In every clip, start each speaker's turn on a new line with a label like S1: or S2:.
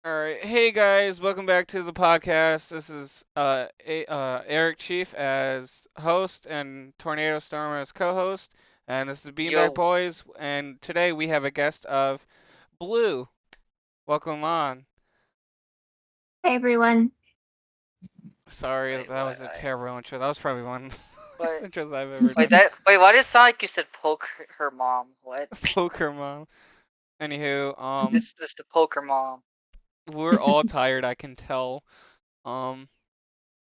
S1: Alright, hey guys, welcome back to the podcast. This is AricChief as host and Tornado Storm as co-host, and this is the Beanbag
S2: Yo,
S1: Boys, and today we have a guest of Blue. Welcome on.
S3: Hey everyone.
S1: Sorry, that
S2: wait,
S1: was a terrible intro. That was probably one of the
S2: wait,
S1: worst intros I've ever
S2: wait,
S1: done.
S2: why did it sound like you said poke her mom? What?
S1: Poker mom. Anywho,
S2: This is the poker mom.
S1: we're all tired, I can tell. Um,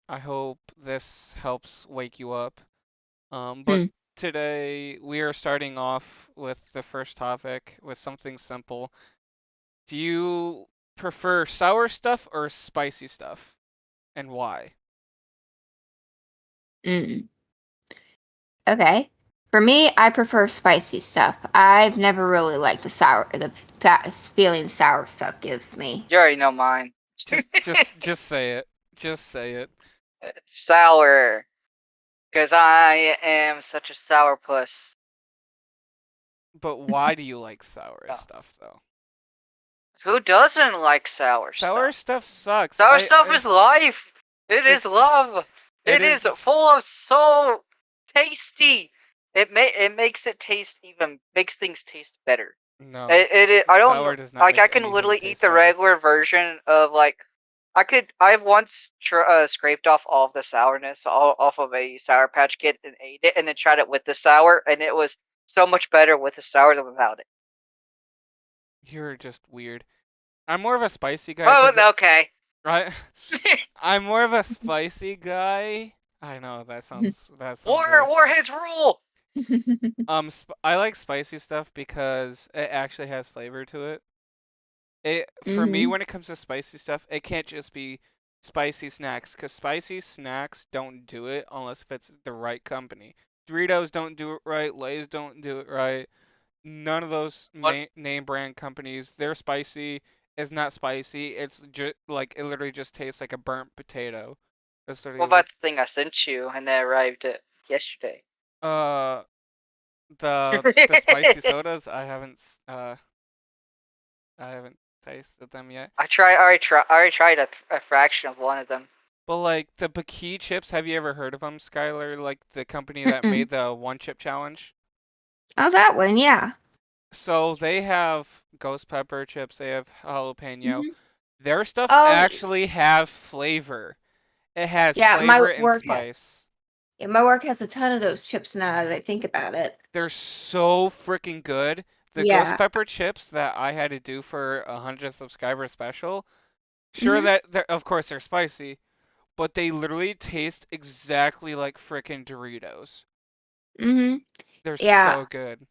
S1: I hope this helps wake you up. But
S3: Hmm.
S1: today we are starting off with the first topic with something simple. Do you prefer sour stuff or spicy stuff, and why?
S3: Mm. Okay. For me, I prefer spicy stuff. I've never really liked the feeling sour stuff gives me.
S2: You already know mine.
S1: Just say it. Just say it.
S2: It's sour, cause I am such a sour puss.
S1: But why do you like sour
S2: No.
S1: stuff though?
S2: Who doesn't like sour
S1: Sour
S2: stuff?
S1: stuff sucks.
S2: Sour stuff is life. It is
S1: It's
S2: love.
S1: it
S2: It is
S1: is
S2: full of so tasty. It makes it taste even makes things taste better.
S1: no.
S2: I don't
S1: Sour
S2: know.
S1: does not
S2: Like I
S1: make
S2: can
S1: anything
S2: literally eat
S1: taste
S2: the
S1: better.
S2: regular version of like I've once scraped off all of the sourness off of a Sour Patch Kid and ate it, and then tried it with the sour, and it was so much better with the sour than without it.
S1: You're just weird. I'm more of a spicy guy
S2: Oh,
S1: because
S2: okay.
S1: I I'm more of a spicy guy. I know that sounds weird.
S2: Warheads rule.
S1: I like spicy stuff because it actually has flavor to it. It for me
S3: Hmm.
S1: when it comes to spicy stuff, it can't just be spicy snacks because spicy snacks don't do it unless if it's the right company. Doritos don't do it right. Lay's don't do it right. None of those
S2: What
S1: name brand companies, they're spicy. It's not spicy. It's just like it literally just tastes like a burnt potato. That's
S2: what
S1: literally what.
S2: about the thing I sent you and that arrived yesterday?
S1: Uh, the spicy sodas. I haven't tasted them yet.
S2: I already tried a fraction of one of them.
S1: But like the Baki chips, have you ever heard of them, Skylar? Like the company that
S3: Mm-mm.
S1: made the one chip challenge.
S3: Oh, that one, yeah.
S1: So they have ghost pepper chips. They have jalapeno.
S3: Hmm.
S1: Their stuff
S3: Oh,
S1: actually have flavor. It has
S3: yeah.
S1: flavor and spice.
S3: My work has a ton of those chips now that I think about it.
S1: They're so freaking good. The ghost
S3: Yeah.
S1: pepper chips that I had to do for a 100 subscriber special, sure
S3: Hmm.
S1: that of course they're spicy, but they literally taste exactly like frickin' Doritos.
S3: Hmm.
S1: They're
S3: Yeah.
S1: so good.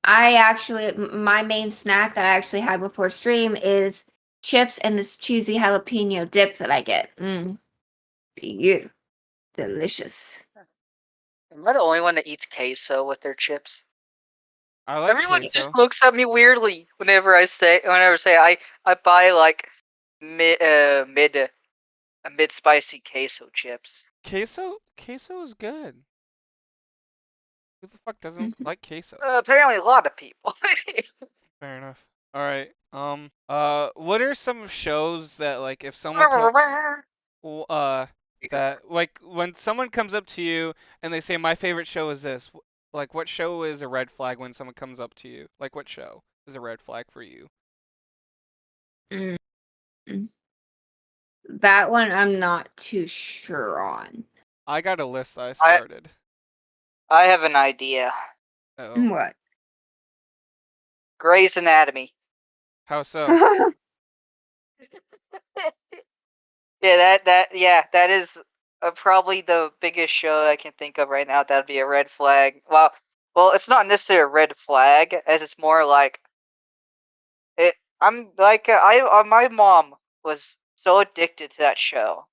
S3: My main snack that I actually had before stream is chips and this cheesy jalapeno dip that I get. You delicious.
S2: Am I the only one that eats queso with their chips?
S1: I like
S2: Everyone just
S1: queso.
S2: looks at me weirdly whenever I say I buy like mid mid spicy queso chips.
S1: Queso is good. Who the fuck doesn't
S3: Mhm.
S1: like queso?
S2: Apparently, a lot of people.
S1: Fair enough. All right. What are some shows that like if someone told w- uh that like when someone comes up to you and they say my favorite show is this, like what show is a red flag when someone comes up to you? Like what show is a red flag for you?
S3: Mm. That one I'm not too sure on.
S1: I got a list I
S2: I
S1: started.
S2: I have an idea.
S1: Oh,
S3: What?
S2: Grey's Anatomy.
S1: how so?
S2: That is probably the biggest show I can think of right now. That'd be a red flag. Well, it's not necessarily a red flag, as it's more like it. I'm like my mom was so addicted to that show.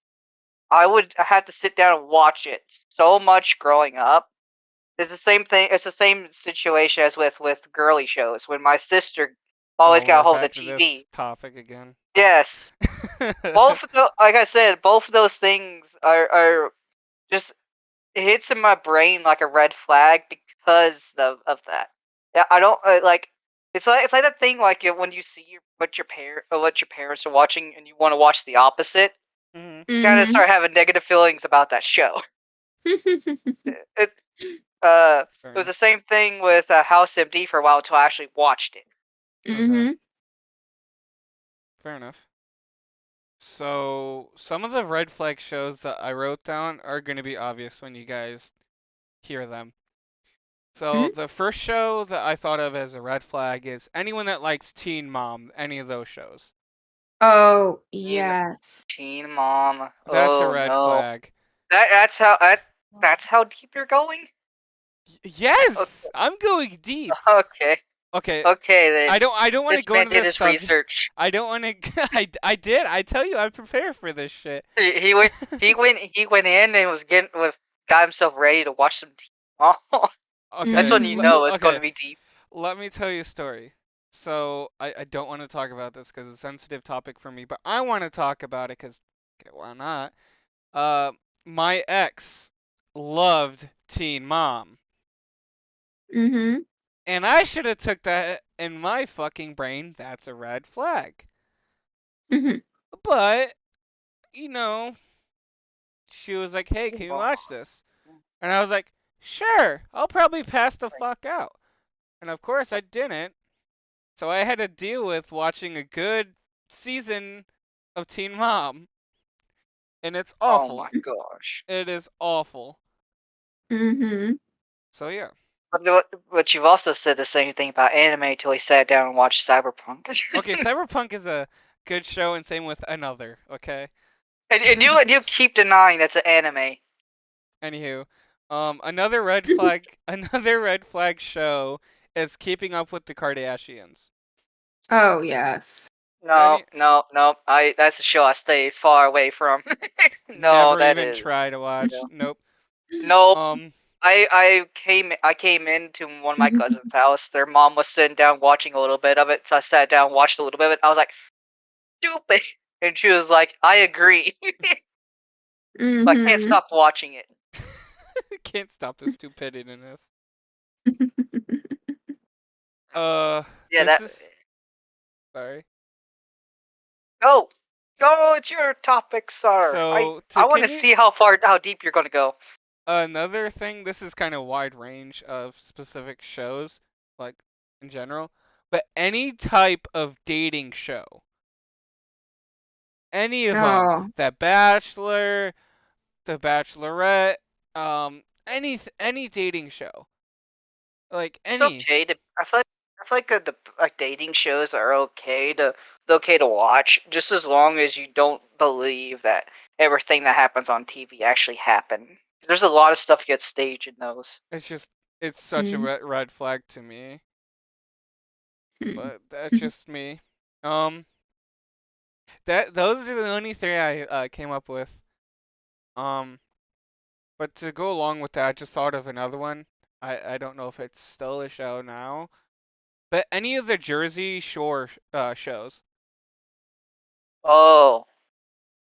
S2: I would have to sit down and watch it so much growing up. It's the same thing. It's the same situation as with girly shows. When my sister always
S1: Oh,
S2: got a
S1: we're
S2: hold of the
S1: back to this
S2: TV.
S1: topic again.
S2: Yes, both of the like I said, both of those things are just it hits in my brain like a red flag because of that. Yeah, I don't like. It's like that thing like when you see what your parents are watching and you want to watch the opposite.
S1: Mhm.
S2: You kind of start having negative feelings about that show. It it
S1: Fair
S2: was the
S1: enough.
S2: same thing with House MD for a while until I actually watched it.
S1: Okay. Fair enough. So some of the red flag shows that I wrote down are going to be obvious when you guys hear them. So the first show that I thought of as a red flag is anyone that likes Teen Mom, any of those shows.
S3: Oh,
S2: Teen
S3: yes.
S2: Teen Mom.
S1: That's a
S2: Oh
S1: red
S2: no.
S1: flag.
S2: That's how deep you're going.
S1: Yes, I'm going deep.
S2: Okay.
S1: Okay,
S2: Okay then.
S1: I don't want to
S2: This
S1: go
S2: man
S1: into
S2: did
S1: this
S2: his
S1: subject.
S2: research.
S1: I don't want to. I did. I tell you, I prepared for this shit.
S2: He went. He went in and got himself ready to watch some Teen Mom. That's
S1: Okay,
S2: when you know it's going
S1: okay.
S2: to be deep.
S1: Let me tell you a story. So I don't want to talk about this because it's a sensitive topic for me, but I want to talk about it because okay, why not? Uh, my ex loved Teen Mom,
S3: Mm-hmm.
S1: and I should have took that in my fucking brain. That's a red flag.
S3: Mm-hmm.
S1: But you know, she was like, "Hey,
S2: Teen
S1: can you
S2: Mom.
S1: watch this?" And I was like, "Sure, I'll probably pass the fuck out." And of course I didn't. So I had to deal with watching a good season of Teen Mom, and it's
S2: Oh
S1: awful.
S2: my gosh.
S1: It is awful.
S3: Mm-hmm.
S1: So yeah.
S2: But you've also said the same thing about anime until he sat down and watched Cyberpunk.
S1: Okay, Cyberpunk is a good show, and same with Another. Okay.
S2: and you keep denying that's an anime.
S1: Anywho, another red flag, another red flag show is Keeping Up with the Kardashians.
S3: Oh, yes.
S2: No,
S1: Any
S2: no, no. That's a show I stay far away from. No,
S1: never
S2: that
S1: even
S2: is.
S1: try to watch.
S2: No.
S1: Nope.
S2: Nope.
S1: Um,
S2: I came into one of my cousin's house. Their mom was sitting down watching a little bit of it, so I sat down, watched a little bit of it. I was like, "Stupid," and she was like, "I agree." I can't
S3: Mm-hmm.
S2: stop watching it.
S1: can't stop the stupidity in this.
S2: Yeah,
S1: this
S2: that.
S1: is sorry.
S2: Go, go. It's your topic, sir. I
S1: So to
S2: I want to
S1: continue,
S2: see how deep you're gonna go.
S1: another thing, this is kind of wide range of specific shows, like in general, but any type of dating show, any of them,
S3: Oh.
S1: The Bachelor, The Bachelorette, any dating show, like
S2: It's
S1: any,
S2: okay to. I feel like the like dating shows are okay to watch, just as long as you don't believe that everything that happens on TV actually happened. There's a lot of stuff gets staged in those.
S1: it's just it's such a
S3: Mm-hmm.
S1: red flag to me, but that's just me. Um, that those are the only three I came up with. Um, but to go along with that, I just thought of another one. I don't know if it's still a show now, but any of the Jersey Shore shows.
S2: Oh,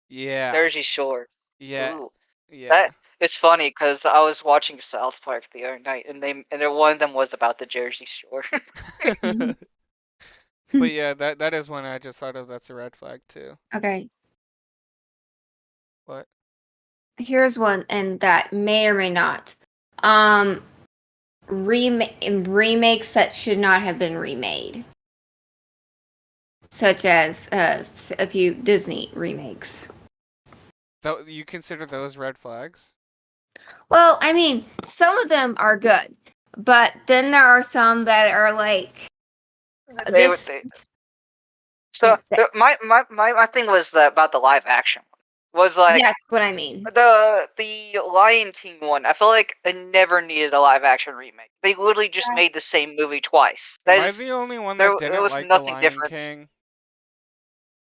S1: Yeah,
S2: Jersey Shore.
S1: yeah,
S2: Ooh,
S1: yeah.
S2: that it's funny because I was watching South Park the other night, and one of them was about the Jersey Shore.
S1: But yeah, that is one I just thought of. That's a red flag too.
S3: Okay.
S1: What?
S3: Here's one, and that may or may not. Um, remakes that should not have been remade, such as a few Disney remakes.
S1: You consider those red flags?
S3: Well, I mean, some of them are good, but then there are some that are like
S2: they,
S3: this.
S2: they So my thing was about the live action one. Was like
S3: That's what I mean.
S2: the Lion King one. I feel like it never needed a live action remake. They literally just made the same movie twice.
S1: Am
S2: That
S1: I
S2: is
S1: the only one
S2: there.
S1: that
S2: It
S1: didn't
S2: was
S1: like The
S2: nothing
S1: Lion
S2: different.
S1: King?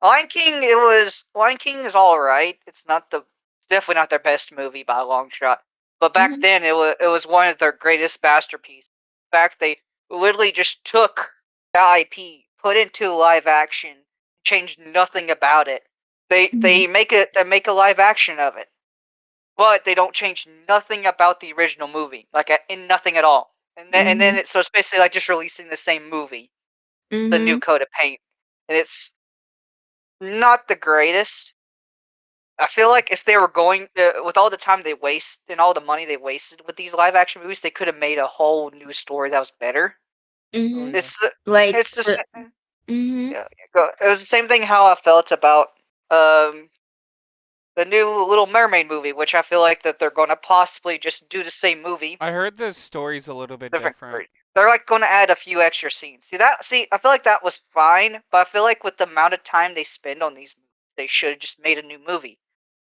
S2: Lion King is all right. It's definitely not their best movie by a long shot. But back
S3: Mhm.
S2: then it was one of their greatest masterpieces. In fact, they literally just took the IP, put into live action, changed nothing about it. They
S3: Mhm.
S2: they make a live action of it, but they don't change nothing about the original movie, like in nothing at all. And then
S3: Mhm.
S2: so it's basically like just releasing the same movie. the new coat of paint, and it's not the greatest. I feel like if they were going with all the time they waste and all the money they wasted with these live action movies, they could have made a whole new story that was better.
S1: Oh, yeah.
S2: It's
S3: Like
S2: it's just
S3: mm-hmm.
S2: it was the same thing how I felt about the new Little Mermaid movie, which I feel like that they're going to possibly just do the same movie,
S1: I heard the story's a little bit
S2: different.
S1: different.
S2: They're like going to add a few extra scenes. See, I feel like that was fine, but I feel like with the amount of time they spend on these movies, they should have just made a new movie.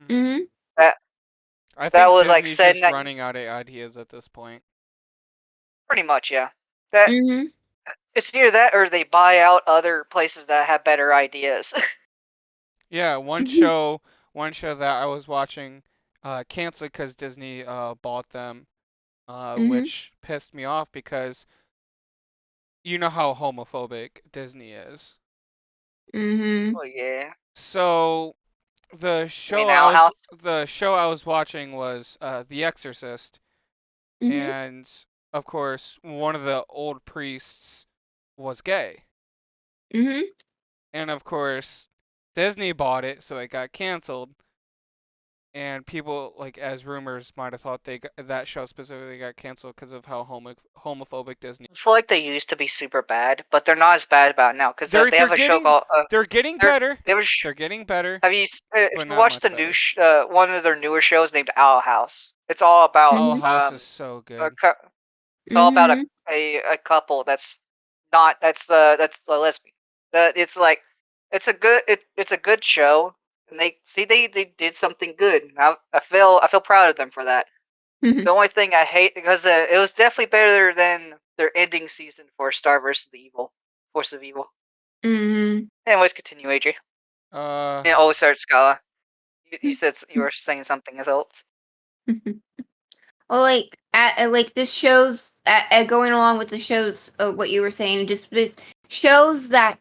S3: Mm-hmm.
S2: That
S1: I
S2: that
S1: think
S2: was like
S1: Disney's
S2: saying
S1: just
S2: that
S1: running out of ideas at this point.
S2: pretty much, yeah. That
S3: Mm-hmm.
S2: it's either that or they buy out other places that have better ideas.
S1: Yeah, one show that I was watching canceled because Disney bought them,
S3: Mm-hmm.
S1: which pissed me off because you know how homophobic Disney is.
S3: Mm-hmm.
S2: Oh yeah.
S1: So the
S2: You mean
S1: show I
S2: Owl
S1: was
S2: House?
S1: the show I was watching was The Exorcist,
S3: Mm-hmm.
S1: and of course one of the old priests was gay,
S3: Mm-hmm.
S1: and of course Disney bought it, so it got canceled. And people, like, as rumors, might have thought that show specifically got canceled because of how homophobic Disney.
S2: I feel like they used to be super bad, but they're not as bad about it now because
S1: They're
S2: they
S1: they're
S2: have a show
S1: getting
S2: called
S1: they're getting
S2: they're
S1: better.
S2: they was
S1: They're getting better,
S2: have you if
S1: but
S2: you
S1: not
S2: watch
S1: much
S2: the new
S1: better.
S2: one of their newer shows named Owl House? It's all about
S1: Owl
S3: Mm-hmm.
S1: House is so
S2: a
S1: good.
S2: it's all about
S3: Mm-hmm.
S2: a couple that's not that's a lesbian. It's like it's a good show, and they did something good. I feel proud of them for that.
S3: Mm-hmm.
S2: The only thing I hate because it was definitely better than their ending season for Star vs. the Evil, Force of Evil.
S3: Mm-hmm.
S2: Anyways, continue, AJ.
S1: Uh,
S2: And sorry, Scala. You said you were saying something else.
S3: Well, like like this shows going along with the shows what you were saying, just this shows that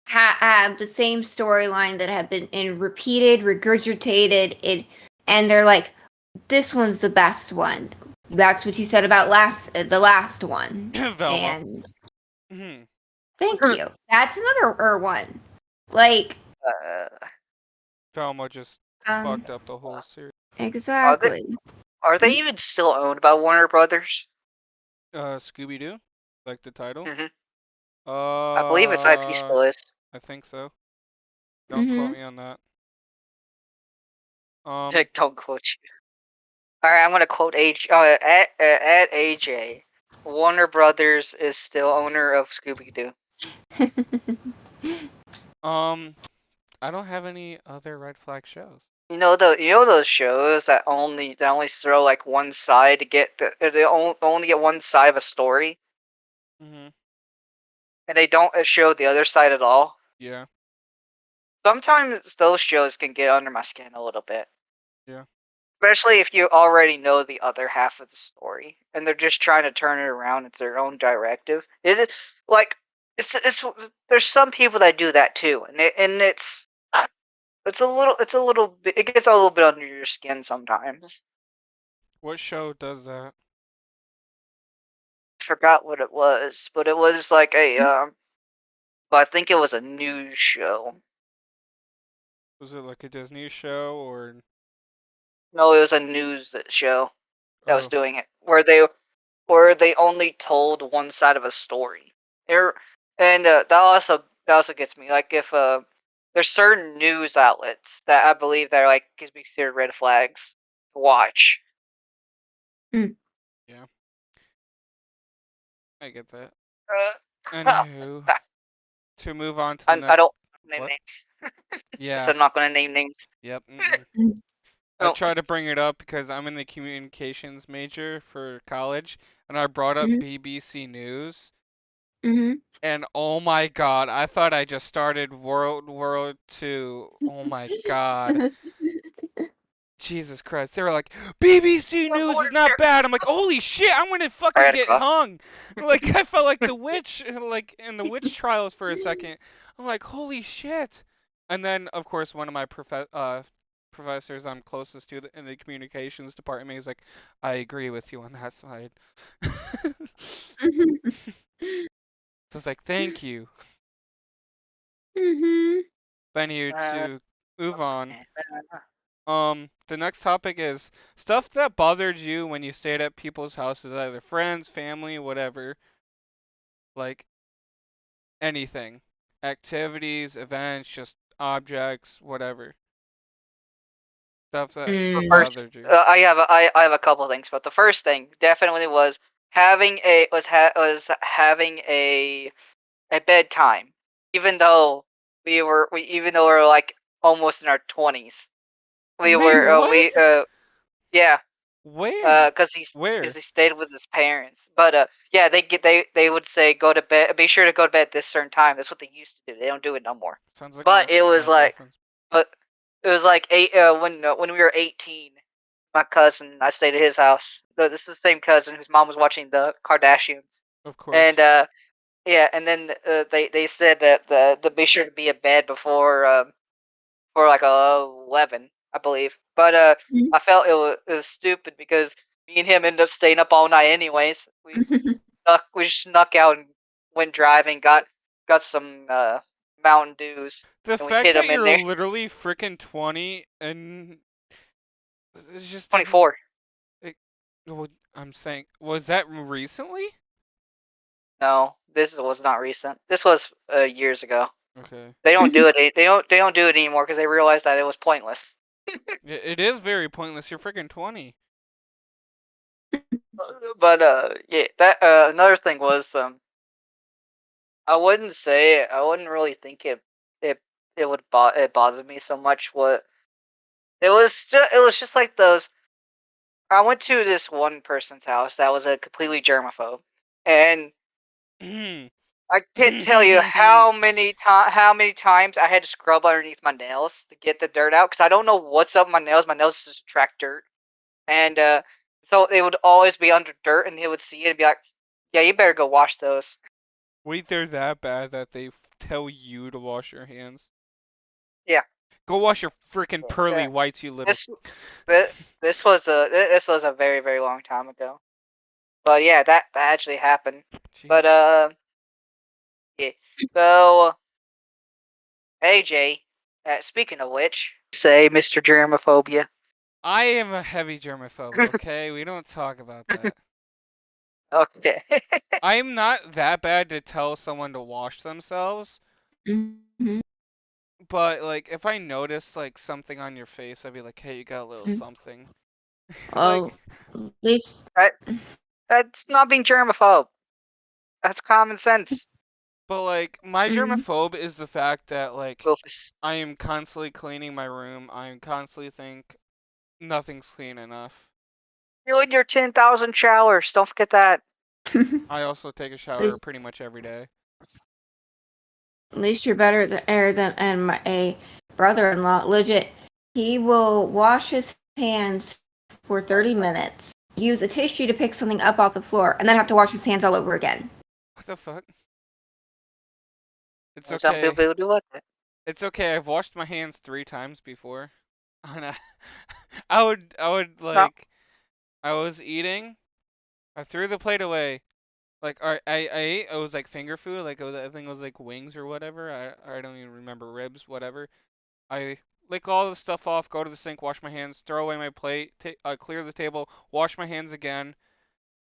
S3: have the same storyline that have been in repeated, regurgitated, and they're like, this one's the best one. That's what you said about the last one,
S1: Velma.
S3: and
S1: Mhm.
S3: thank you. That's another one. Like,
S1: Velma just
S3: um,
S1: fucked up the whole series.
S2: are they
S3: exactly.
S2: are they even still owned by Warner Brothers?
S1: Scooby Doo, like the title.
S2: Hmm. I believe its IP
S1: Uh,
S2: still is.
S1: I think so. Don't quote
S3: Mm-hmm.
S1: me on that. Um,
S2: Don't quote you. All right, I'm gonna quote at AJ. Warner Brothers is still owner of Scooby Doo.
S1: um, I don't have any other red flag shows.
S2: You know those shows that only throw like one side to get they only get one side of a story,
S1: Mhm.
S2: and they don't show the other side at all.
S1: Yeah.
S2: Sometimes those shows can get under my skin a little bit,
S1: Yeah.
S2: especially if you already know the other half of the story and they're just trying to turn it around into their own directive. It is like it's there's some people that do that too, and it's a little bit it gets a little bit under your skin sometimes.
S1: What show does that?
S2: Forgot what it was, but it was like a but I think it was a news show.
S1: Was it like a Disney show or?
S2: No, it was a news show that was
S1: Oh.
S2: doing it, where they only told one side of a story. There, and that also gets me. Like if there's certain news outlets that I believe that are like can be considered red flags to watch.
S1: Yeah. I get that.
S2: Uh,
S1: Anywho, to move on to the
S2: I
S1: next.
S2: don't name
S1: What?
S2: names. I
S1: Yeah.
S2: said I'm not gonna name names.
S1: Yep. Mm-mm. I
S2: No.
S1: try to bring it up because I'm in the communications major for college, and I brought up
S3: Mm-hmm.
S1: BBC News,
S3: Mm-hmm.
S1: and oh my God, I thought I just started World War II. Oh my God. Jesus Christ. They were like, BBC News is not bad. I'm like, holy shit, I'm gonna
S2: I
S1: fucking
S2: had a
S1: get
S2: cough.
S1: hung. Like, I felt like the witch, like, in the witch trials for a second. I'm like, holy shit. And then, of course, one of my professors I'm closest to in the communications department is like, I agree with you on that side. So I was like, thank you.
S3: Mm-hmm.
S1: Venue to move on.
S2: Uh,
S1: The next topic is stuff that bothered you when you stayed at people's houses, either friends, family, whatever. Like anything. Activities, events, just objects, whatever. Stuff that
S2: First,
S1: bothered you.
S2: I have a couple of things, but the first thing definitely was having a bedtime, even though even though we were like almost in our 20s.
S1: Wait,
S2: We
S1: what?
S2: yeah,
S1: Where?
S2: because
S1: Where?
S2: he stayed with his parents. But yeah, they would say go to bed. Be sure to go to bed at this certain time. That's what they used to do. They don't do it no more.
S1: Sounds like
S2: But it was
S1: my
S2: like,
S1: girlfriend's.
S2: but it was like when we were 18. My cousin, I stayed at his house. This is the same cousin whose mom was watching the Kardashians,
S1: Of course.
S2: and yeah, and then they said that the be sure to be in bed before for like 11, I believe. But I felt it was stupid because me and him ended up staying up all night anyways. We snuck out and went driving, got some Mountain Dews,
S1: The
S2: and we
S1: fact
S2: hid
S1: that
S2: them in
S1: you're
S2: there.
S1: literally freaking 20 and it just doesn't.
S2: 24.
S1: It, I'm saying, was that recently?
S2: No, this was not recent. This was years ago.
S1: Okay.
S2: They don't do it. They don't do it anymore because they realized that it was pointless.
S1: It is very pointless. You're freaking 20.
S2: But yeah, that another thing was I wouldn't really think it it bothered me so much. What it was just like those. I went to this one person's house that was a completely germaphobe, and I can't tell you how many times I had to scrub underneath my nails to get the dirt out because I don't know what's up my nails. My nails just attract dirt, and so they would always be under dirt, and they would see it and be like, "Yeah, you better go wash those."
S1: Wait, they're that bad that they tell you to wash your hands?
S2: Yeah,
S1: Go wash your freaking pearly
S2: yeah.
S1: whites, you little.
S2: This this was a very very long time ago, but yeah, that actually happened.
S1: Jeez.
S2: But yeah. So AJ, speaking of which, say Mr. Germophobia.
S1: I am a heavy germaphobe, okay? We don't talk about that.
S2: Okay.
S1: I'm not that bad to tell someone to wash themselves,
S3: Mhm.
S1: but like if I notice like something on your face, I'd be like, "Hey, you got a little something."
S3: Oh,
S1: Like,
S3: at least.
S2: Right? That's not being germaphobe. That's common sense.
S1: but like my
S3: Mhm.
S1: germaphobe is the fact that like
S2: Rufus.
S1: I am constantly cleaning my room. I am constantly think nothing's clean enough.
S2: You and your 10,000 showers. Don't forget that.
S1: I also take a
S3: At
S1: shower
S3: least,
S1: pretty much every day.
S3: at least you're better than and my a brother-in-law. Legit, he will wash his hands for 30 minutes, use a tissue to pick something up off the floor, and then have to wash his hands all over again.
S1: What the fuck? It's
S2: And some
S1: okay.
S2: people do that.
S1: It's okay. I've washed my hands 3 times before. And I would
S2: No.
S1: like, I was eating. I threw the plate away. Like, I ate. It was like finger food. Like, I think it was like wings or whatever. I don't even remember ribs, whatever. I lick all the stuff off. Go to the sink. Wash my hands. Throw away my plate. Clear the table. Wash my hands again.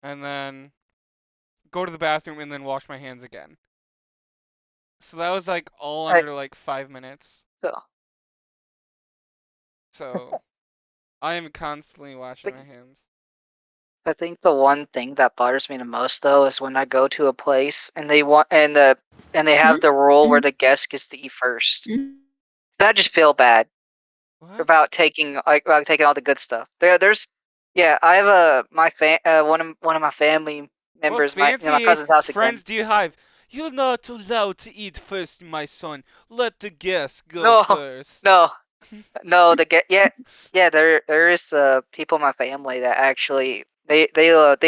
S1: And then go to the bathroom and then wash my hands again. So that was like all
S2: I,
S1: under like 5 minutes.
S2: so,
S1: So I am constantly washing
S2: I
S1: my hands.
S2: I think the one thing that bothers me the most though is when I go to a place and they have the rule where the guest gets to eat first. I just feel bad
S1: What?
S2: about taking about taking all the good stuff. There's yeah, I have a one of my family
S1: What
S2: members, my
S1: fancy
S2: cousin's house again.
S1: friends do you have? You're not allowed to eat first, my son. Let the guests go
S2: No,
S1: first.
S2: no, no. The get yeah. There is people in my family that actually they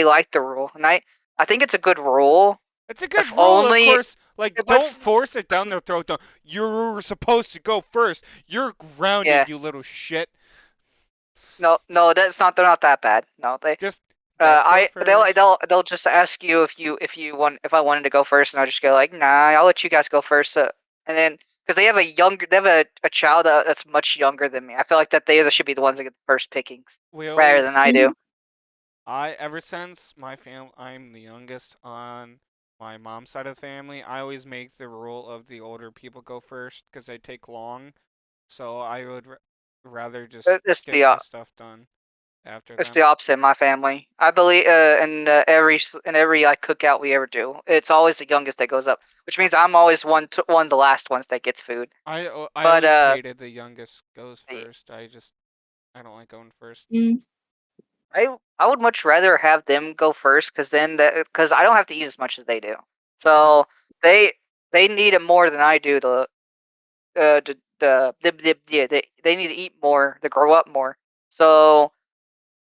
S2: like the rule, and I think it's a good rule.
S1: It's a good
S2: If
S1: rule, of
S2: only,
S1: course. Like,
S2: but
S1: don't force it down their throat. Though. You're supposed to go first. You're grounded,
S2: yeah.
S1: you little shit.
S2: No, no, that's not. They're not that bad. No, they.
S1: Just guest go first.
S2: They'll just ask you if you want if I wanted to go first, and I'll just go like, nah, I'll let you guys go first. And then because they have a child that's much younger than me. I feel like that they should be the ones that get the first pickings
S1: We
S2: rather
S1: always,
S2: than I do.
S1: ever since I'm the youngest on my mom's side of the family. I always make the rule of the older people go first because they take long. So I would rather just
S2: It's
S1: get
S2: the
S1: my stuff done after
S2: It's
S1: them.
S2: the opposite in my family. I believe in every like cookout we ever do, it's always the youngest that goes up, which means I'm always one of the last ones that gets food.
S1: I
S2: But
S1: always hated the youngest goes
S2: I
S1: first. I don't like going first.
S2: I would much rather have them go first because I don't have to eat as much as they do. So they they need it more than I do. Yeah, they need to eat more to grow up more. So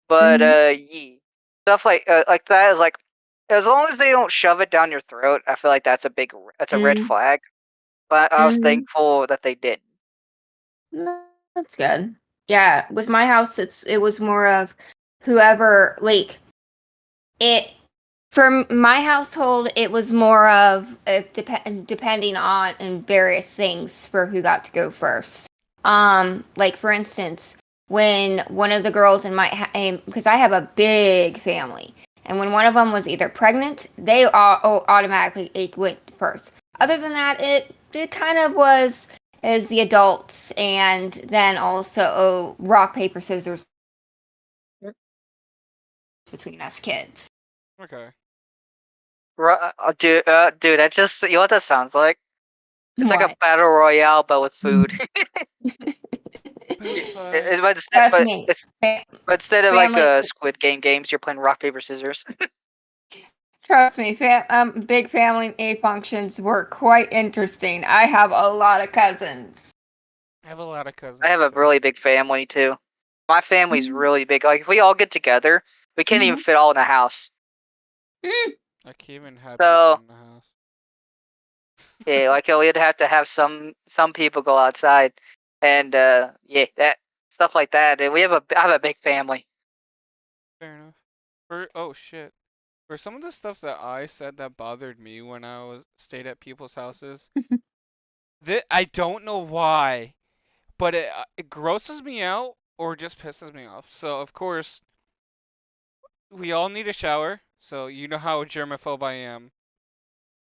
S2: But yeah, stuff like that is like as long as they don't shove it down your throat, I feel like that's a red flag. But I was thankful that they didn't.
S3: That's good. Yeah, with my house, it was more of whoever like it. For my household, it was more of depending on and various things for who got to go first. Like for instance, when one of the girls in my because I have a big family, and when one of them was either pregnant, they all automatically went first. Other than that, it kind of was as the adults, and then also rock paper scissors between us kids.
S1: Okay.
S2: Dude, that just you know what that sounds like? It's like a
S3: What?
S2: battle royale but with food.
S1: That's fine.
S3: Trust me,
S2: but instead of like
S3: family.
S2: Squid Game games, you're playing rock paper scissors.
S3: Trust me, big family A functions were quite interesting. I have a lot of cousins.
S1: I have a lot of
S2: I
S1: cousins
S2: have a
S1: too.
S2: really big family too. My family's really big. Like if we all get together, we can't even fit all in the house.
S1: I can't even have people
S2: So
S1: in the house.
S2: yeah, like we'd have to have some people go outside, and yeah, that stuff like that. And I have a big family.
S1: Fair enough. Oh shit. For some of the stuff that I said that bothered me when I was stayed at people's houses, I don't know why, but it grosses me out or just pisses me off. So of course we all need a shower. So you know how germaphobe I am.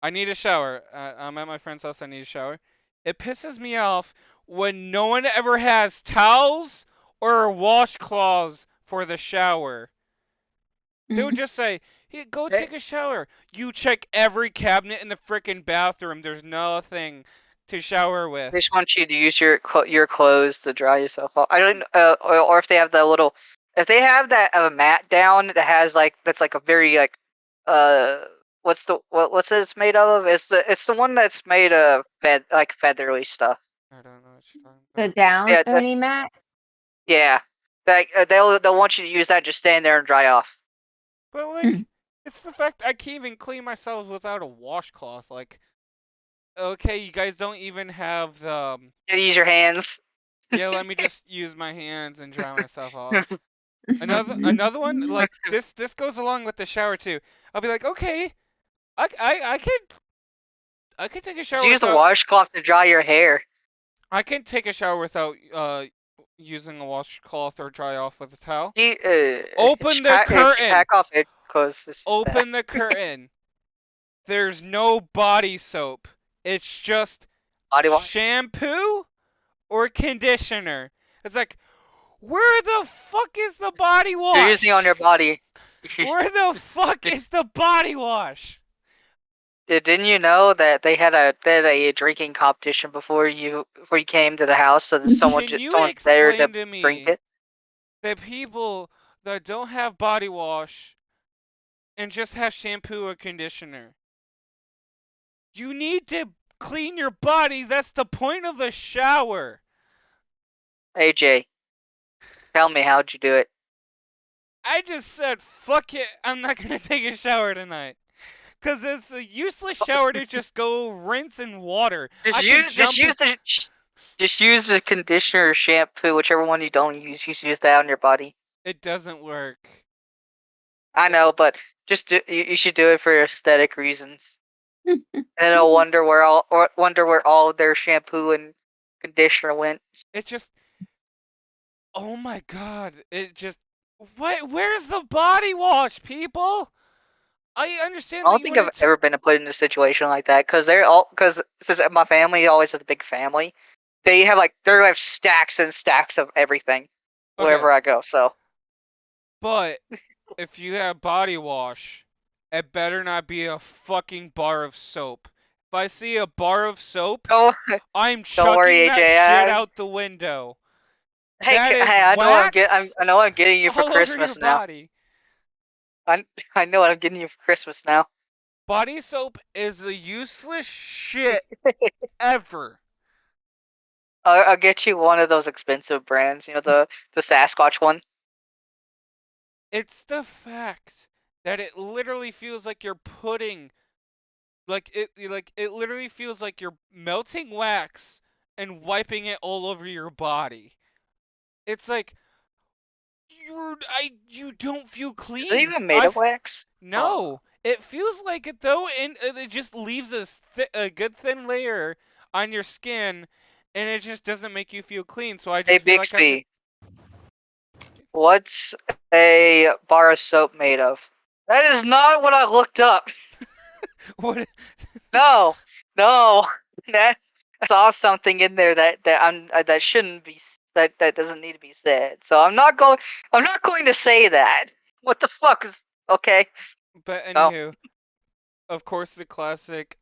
S1: I need a shower. I'm at my friend's house. I need a shower. It pisses me off when no one ever has towels or washcloths for the shower. They would just say, "Here, go
S2: Hey,
S1: take a shower." You check every cabinet in the frickin' bathroom. There's nothing to shower
S2: they
S1: with.
S2: just want you to use your clothes to dry yourself off. I don't or if they have that little if they have that mat down that has like that's like a very like uh what's it it's made of? It's the one that's made of feathery stuff.
S1: I don't know what you're talking
S3: The
S1: about.
S3: down
S2: Yeah,
S3: Oni mat.
S2: yeah. That they'll want you to use that just stand there and dry off.
S1: But like, it's the fact I can't even clean myself without a washcloth. Like, okay, you guys don't even have the.
S2: You use your hands.
S1: Yeah, let me just use my hands and dry myself off. Another one like this goes along with the shower too. I'll be like, okay, I could take a
S2: Just
S1: shower
S2: use the
S1: without
S2: washcloth to dry your hair.
S1: I can take a shower without using a washcloth or dry off with a towel.
S2: You,
S1: Open the
S2: if you
S1: curtain.
S2: pack off it clothes, it's just that.
S1: Open the curtain. There's no body soap. It's just
S2: Body wash.
S1: shampoo or conditioner. It's like, where the fuck is the body
S2: You're using it on your
S1: wash?
S2: body.
S1: Where the fuck is the body wash?
S2: Didn't you know that they had a drinking competition before you came to the house, so that
S1: Can you
S2: someone's there to
S1: explain to
S2: drink
S1: me
S2: it?
S1: that people that don't have body wash and just have shampoo or conditioner, you need to clean your body. That's the point of the shower.
S2: AJ, tell me how'd you do it?
S1: I just said, fuck it, I'm not gonna take a shower tonight. Cause it's a useless shower to just go rinse in water. I can
S2: Just
S1: jump.
S2: use the conditioner or shampoo, whichever one you don't use. Just use that on your body.
S1: It doesn't work.
S2: I know, but you should do it for aesthetic reasons. And I'll wonder where all of their shampoo and conditioner went.
S1: It just, oh my god, it just, where's the body wash, people? I
S2: I
S1: understand that
S2: don't
S1: you
S2: think I've
S1: want to.
S2: ever been put in a situation like that because since my family always has a big family, they have stacks and stacks of everything
S1: Okay,
S2: wherever I go. So
S1: but if you have body wash, it better not be a fucking bar of soap. If I see a bar of soap,
S2: don't
S1: I'm
S2: don't worry,
S1: chucking that
S2: AJ.
S1: shit out the window.
S2: Hey,
S1: That is
S2: hey, I know
S1: wax
S2: I know what I'm getting you for
S1: all over your
S2: Christmas now.
S1: body.
S2: I know what I'm getting you for Christmas now.
S1: Body soap is the useless shit ever.
S2: I'll get you one of those expensive brands. You know the Sasquatch one.
S1: It's the fact that it literally feels like you're putting, like it literally feels like you're melting wax and wiping it all over your body. It's like you don't feel
S2: Is it
S1: clean.
S2: even made of wax?
S1: No, it feels like it though, and it just leaves a good thin layer on your skin, and it just doesn't make you feel clean. So I
S2: Hey
S1: just feel like I could.
S2: Bixby, what's a bar of soap made of? That is not what I looked up.
S1: What?
S2: No, no, that I saw something in there that shouldn't be that doesn't need to be said. So I'm not going to say that. What the fuck is okay?
S1: But
S2: No,
S1: anywho, of course, the classic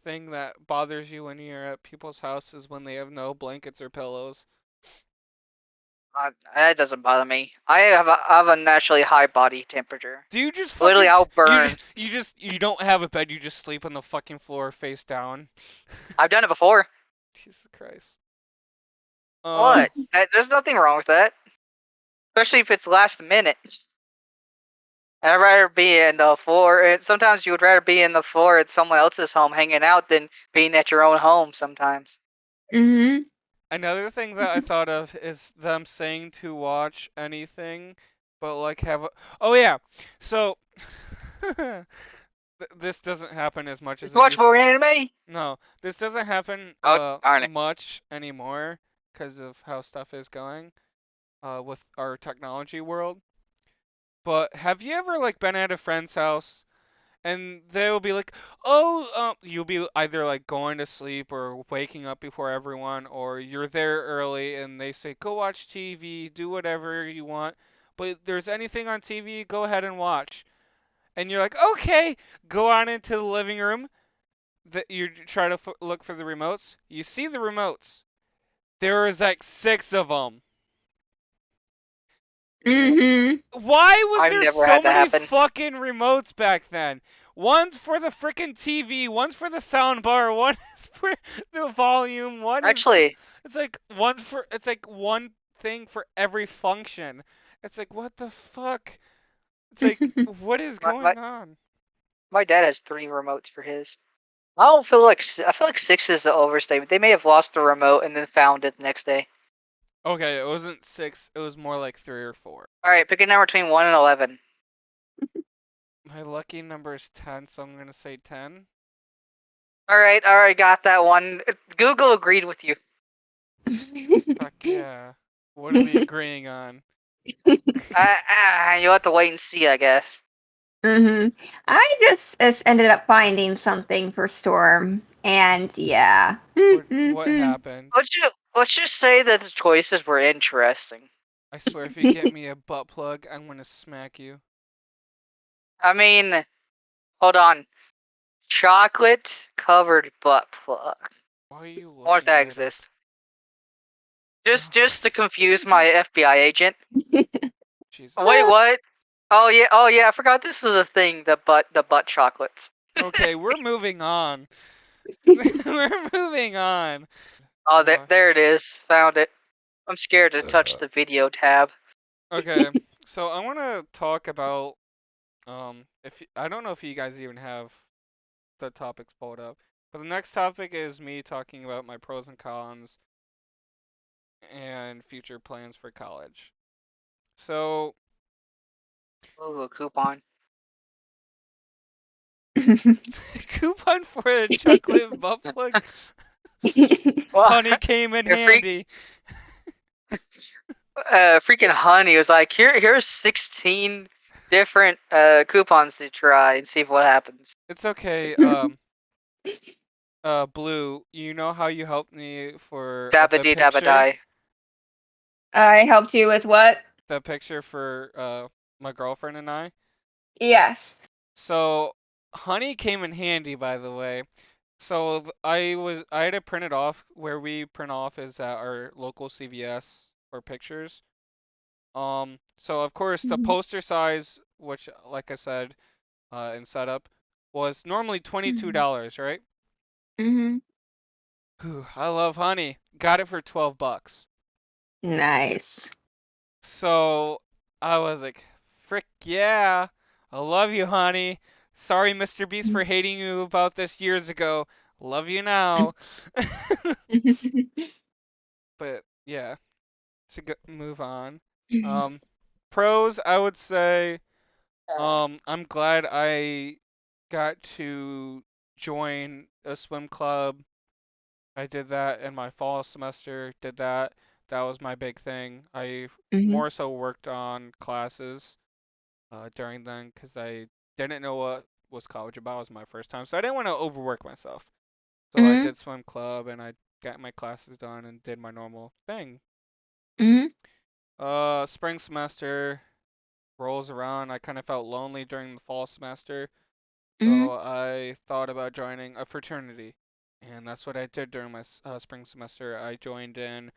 S1: thing that bothers you when you're at people's houses when they have no blankets or pillows.
S2: that doesn't bother me. I have a naturally high body temperature.
S1: Do you just
S2: Literally,
S1: fucking
S2: I'll burn.
S1: you don't have a bed, you just sleep on the fucking floor face down?
S2: I've done it before.
S1: Jesus Christ.
S2: What? There's nothing wrong with that, especially if it's last minute. I'd rather be in the floor, and sometimes you would rather be in the floor at someone else's home hanging out than being at your own home sometimes.
S3: Mm-hmm.
S1: Another thing that I thought of is them saying to watch anything, but like have a. Oh yeah, so this doesn't happen as much
S2: Just
S1: as it
S2: watch
S1: used.
S2: more anime?
S1: No, this doesn't happen
S2: Oh, darn it.
S1: much anymore because of how stuff is going with our technology world. But have you ever like been at a friend's house and they'll be like, "Oh, you'll be either like going to sleep or waking up before everyone, or you're there early and they say, "Go watch TV, do whatever you want." But if there's anything on TV, go ahead and watch. And you're like, "Okay." Go on into the living room. That you try to look for the remotes. You see the remotes. There is like 6 of them.
S3: Mm-hmm.
S1: Why was
S2: I've
S1: there
S2: never
S1: so
S2: had that
S1: many
S2: happen.
S1: fucking remotes back then? One's for the freaking TV, one's for the sound bar, one is for the volume, one is
S2: Actually,
S1: it's like one thing for every function. It's like what the fuck? It's like what is
S2: my, my,
S1: going on?
S2: my dad has 3 remotes for his. I feel like 6 is the overstatement. They may have lost the remote and then found it the next day.
S1: Okay, it wasn't 6, it was more like 3 or 4.
S2: All right, pick a number between 1 and 11.
S1: My lucky number is 10, so I'm gonna say 10.
S2: All right, got that one. Google agreed with you.
S1: Fuck yeah. What are we agreeing on?
S2: You'll have to wait and see, I guess.
S3: Mm-hmm. I just ended up finding something for Storm, and yeah.
S1: What happened?
S2: Let's just say that the choices were interesting.
S1: I swear if you get me a butt plug, I'm gonna smack you.
S2: I mean, hold on. Chocolate covered butt plug.
S1: Why are you
S2: Or if
S1: looking
S2: that
S1: it up?
S2: exists. Just to confuse my FBI agent.
S1: Jesus.
S2: Wait, what? Oh yeah, I forgot this is a thing, the butt chocolates.
S1: Okay, we're moving on. We're moving on.
S2: Oh, there,
S1: Uh,
S2: there it is. Found it. I'm scared to touch the video tab.
S1: okay, so I want to talk about if I don't know if you guys even have the topics pulled up, but the next topic is me talking about my pros and cons and future plans for college. So
S2: Ooh, a coupon.
S1: Coupon for a chocolate butt plug.
S2: Well,
S1: Honey came in
S2: your freak,
S1: handy.
S2: freaking Honey was like, here's 16 different coupons to try and see what happens.
S1: It's okay. Blue, you know how you helped me for the
S2: Dabba-dee
S1: picture?
S2: dabba-die.
S3: I helped you with what?
S1: The picture for my girlfriend and I.
S3: Yes.
S1: So Honey came in handy, by the way. So I had to print it off. Where we print off is at our local CVS for pictures. So of course the
S3: Mhm.
S1: poster size, which like I said, in setup, was normally
S3: Mhm.
S1: $22, right?
S3: Mhm.
S1: Whew, I love Honey. Got it for $12.
S3: Nice.
S1: So I was like, frick yeah, I love you, Honey. Sorry, Mr. Beast, for hating you about this years ago. Love you now. But yeah, move on. Um, Pros, I would say, I'm glad I got to join a swim club. I did that in my fall semester. Did that. That was my big thing. I
S3: Mhm.
S1: more so worked on classes during then because I didn't know what was college about. It was my first time, so I didn't want to overwork myself. So I
S3: Mhm.
S1: did swim club and I got my classes done and did my normal thing.
S3: Mhm.
S1: Spring semester rolls around. I kind of felt lonely during the fall semester,
S3: Mhm.
S1: so I thought about joining a fraternity, and that's what I did during my spring semester. I joined in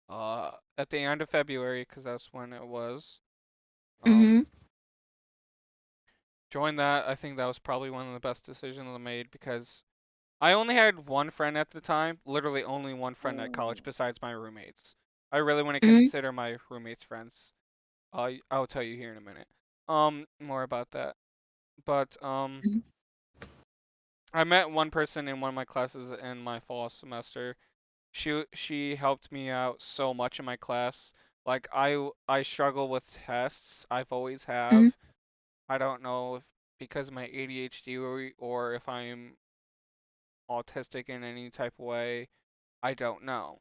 S1: at the end of February because that's when it was. Um,
S3: Mhm.
S1: joined that. I think that was probably one of the best decisions I made because I only had one friend at the time, literally only one friend at college besides my roommates. I really wouldn't
S3: Mhm.
S1: consider my roommates friends. I'll tell you here in a minute. More about that. But
S3: Mhm.
S1: I met one person in one of my classes in my fall semester. She helped me out so much in my class. Like I struggle with tests. I've always
S3: Mhm.
S1: have. I don't know if because of my ADHD or if I'm autistic in any type of way. I don't know.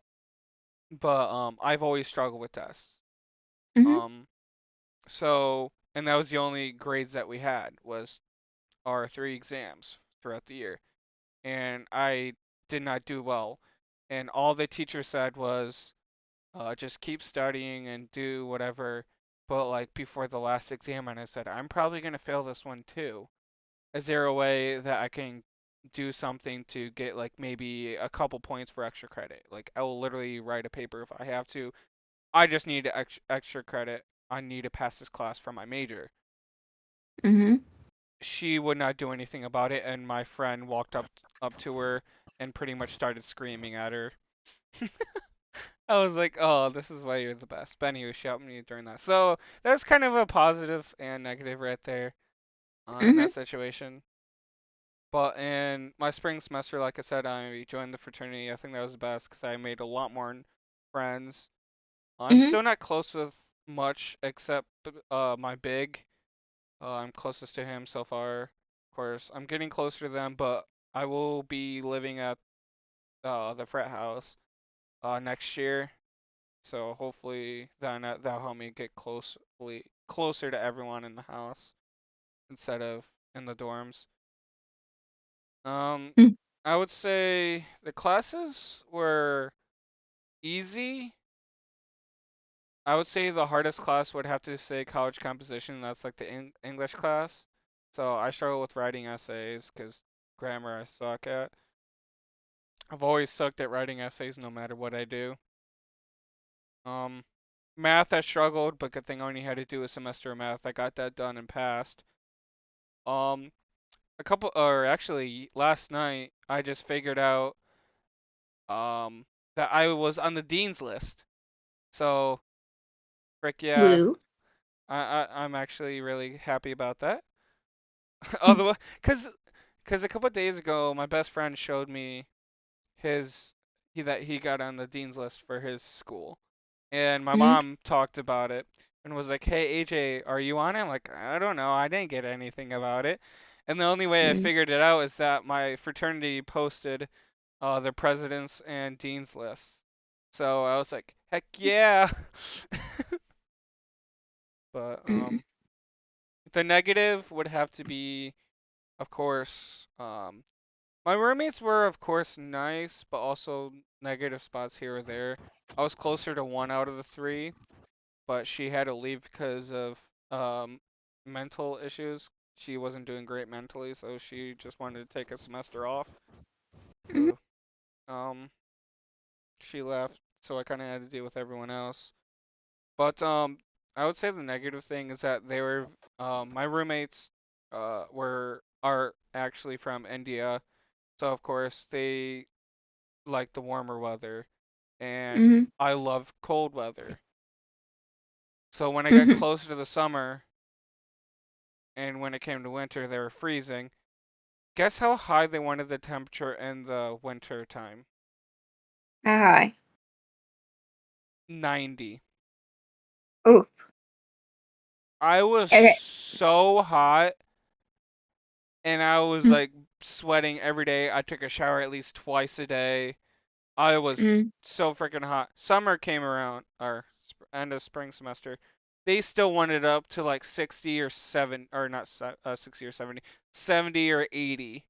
S1: But I've always struggled with tests.
S3: Mhm.
S1: Um and that was the only grades that we had was our three exams throughout the year. And I did not do well. And all the teacher said was just keep studying and do whatever. But like before the last exam, and I said, I'm probably gonna fail this one too. Is there a way that I can do something to get like maybe a couple points for extra credit? Like I will literally write a paper if I have to. I just need extra credit. I need to pass this class for my major.
S3: Mhm.
S1: She would not do anything about it, and my friend walked up to her and pretty much started screaming at her. I was like, "Oh, this is why you're the best." Benny was shouting me during that, so that's kind of a positive and negative right there in
S3: Mhm.
S1: that situation. But in my spring semester, like I said, I joined the fraternity. I think that was the best because I made a lot more friends. I'm
S3: Mhm.
S1: still not close with much except my big. I'm closest to him so far. Of course, I'm getting closer to them, but I will be living at the frat house next year. So hopefully that'll help me get closer to everyone in the house instead of in the dorms. Um,
S3: Mhm.
S1: I would say the classes were easy. I would say the hardest class would have to say college composition. That's like the English class. So I struggle with writing essays because grammar I suck at. I've always sucked at writing essays no matter what I do. Um, math I struggled, but good thing I only had to do a semester of math. I got that done and passed. Um, or actually last night I just figured out that I was on the dean's list. So frick yeah,
S3: Woo.
S1: I'm actually really happy about that. Otherwise, cause a couple of days ago my best friend showed me his that he got on the dean's list for his school, and my
S3: Mhm.
S1: mom talked about it and was like, "Hey AJ, are you on it?" I'm like, "I don't know, I didn't get anything about it." And the only way I
S3: Mm.
S1: figured it out is that my fraternity posted the presidents and deans lists. So I was like, heck yeah. But
S3: Mm.
S1: the negative would have to be, of course, my roommates were of course nice, but also negative spots here or there. I was closer to one out of the three, but she had to leave because of um mental issues. She wasn't doing great mentally, so she just wanted to take a semester off.
S3: Mm.
S1: So um she left, so I kind of had to deal with everyone else. But I would say the negative thing is that they were my roommates are actually from India, so of course they like the warmer weather, and
S3: Mm.
S1: I love cold weather. So when I got
S3: Mm.
S1: closer to the summer and when it came to winter, they were freezing. Guess how high they wanted the temperature in the winter time?
S3: Hi.
S1: 90.
S3: Oh.
S1: I was
S3: Okay.
S1: so hot and I was
S3: Mm.
S1: like sweating every day. I took a shower at least twice a day. I was
S3: Mm.
S1: so freaking hot. Summer came around, or end of spring semester. They still wanted up to like 60 or 7, or not 60 or 70, 70 or 80.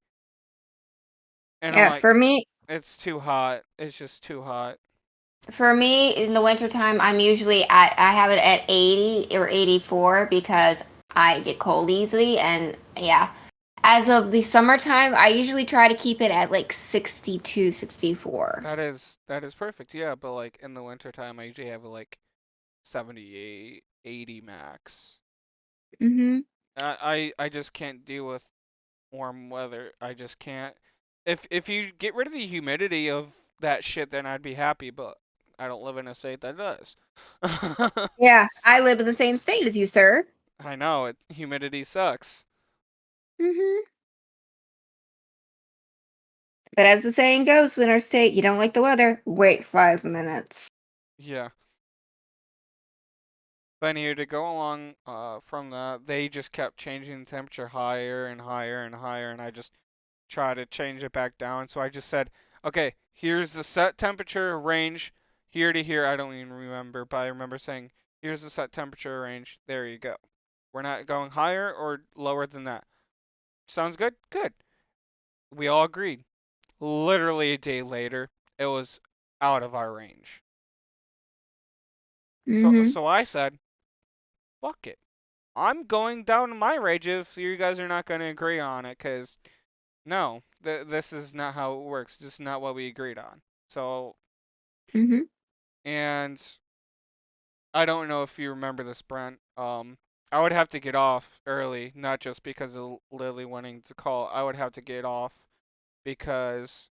S1: And I'm
S3: Yeah.
S1: like,
S3: For me,
S1: it's too hot. It's just too hot.
S3: in the wintertime, I have it at 80 or 84 because I get cold easily, and yeah. As of the summertime, I usually try to keep it at like 62, 64.
S1: That is perfect. Yeah, but like in the winter time, I usually have like 78, 80 max.
S3: Mm-hmm.
S1: I just can't deal with warm weather. I just can't. If you get rid of the humidity of that shit, then I'd be happy, but I don't live in a state that does.
S3: Yeah, I live in the same state as you, sir.
S1: I know humidity sucks.
S3: Mm-hmm. But as the saying goes, winter state, you don't like the weather, wait 5 minutes.
S1: Yeah. But anyway, to go along from that, they just kept changing the temperature higher and higher and higher, and I just try to change it back down. So I just said, okay, here's the set temperature range here to here. I don't even remember, but I remember saying, here's the set temperature range. There you go. We're not going higher or lower than that. Sounds good? Good. We all agreed. Literally a day later, it was out of our range. So
S3: Mm-hmm.
S1: so I said, fuck it. I'm going down to my range if you guys are not going to agree on it, because no, this is not how it works. This is not what we agreed on. So
S3: Mm-hmm.
S1: and I don't know if you remember this, Brent. I would have to get off early, not just because of Lily wanting to call. I would have to get off because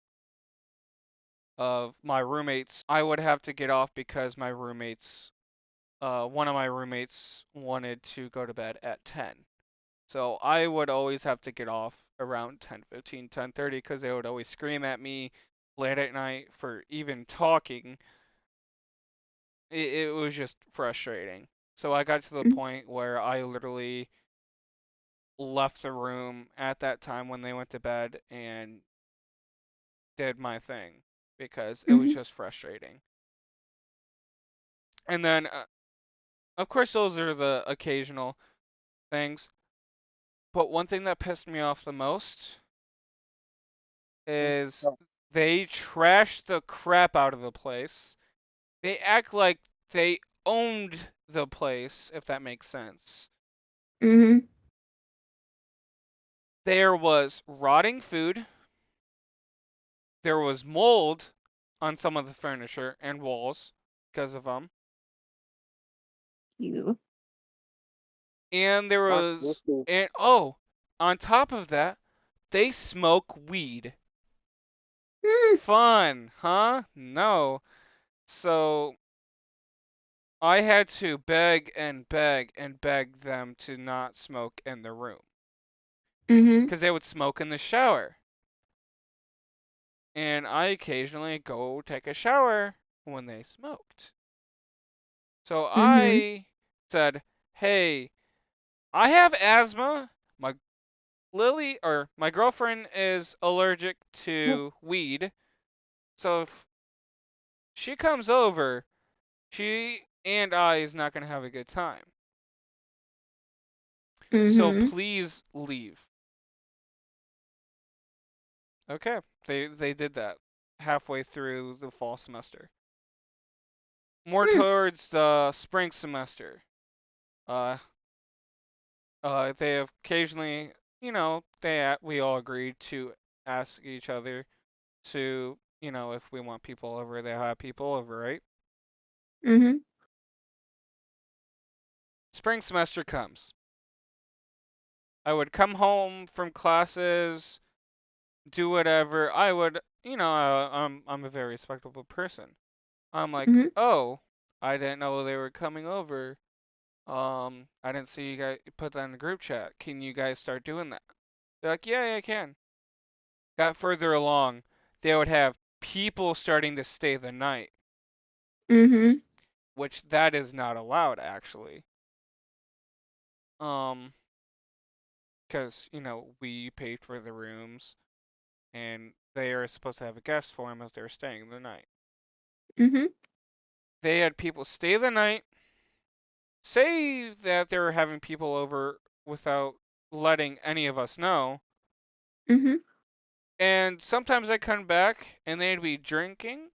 S1: of my roommates. I would have to get off because my roommates, one of my roommates wanted to go to bed at 10. So I would always have to get off around 10:15, 10:30 because they would always scream at me late at night for even talking. It was just frustrating. So I got to the point where I literally left the room at that time when they went to bed and did my thing because it was
S3: Mm-hmm.
S1: just frustrating. And then, of course, those are the occasional things. But one thing that pissed me off the most is they trash the crap out of the place. They act like they owned the place, if that makes sense.
S3: Mm-hmm.
S1: There was rotting food, there was mold on some of the furniture and walls because of them,
S3: You.
S1: and there was and oh, on top of that, they smoke weed.
S3: Mm.
S1: Fun, huh? No. So I had to beg and beg and beg them to not smoke in the room
S3: Mm-hmm.
S1: because they would smoke in the shower. And I occasionally go take a shower when they smoked. So
S3: Mm-hmm.
S1: I said, "Hey, I have asthma. My Lily, or my girlfriend, is allergic to weed. So if she comes over, she and I is not going to have a good time. So
S3: Mm-hmm.
S1: please leave. Okay, they did that halfway through the fall semester. More towards the spring semester. Uh, they have occasionally, we all agreed to ask each other to, if we want people over, they have people over, right?
S3: Mm-hmm.
S1: Spring semester comes. I would come home from classes, do whatever. I would, I'm a very respectable person. I'm like,
S3: Mm-hmm.
S1: oh, I didn't know they were coming over. I didn't see you guys put that in the group chat. Can you guys start doing that? They're like, yeah, I can. Got further along, they would have people starting to stay the night,
S3: Mm-hmm.
S1: which that is not allowed actually. Um, because we paid for the rooms, and they are supposed to have a guest for them as they're staying the night.
S3: Mm-hmm.
S1: They had people stay the night, say that they were having people over without letting any of us know.
S3: Mm-hmm.
S1: And sometimes I come back and they'd be drinking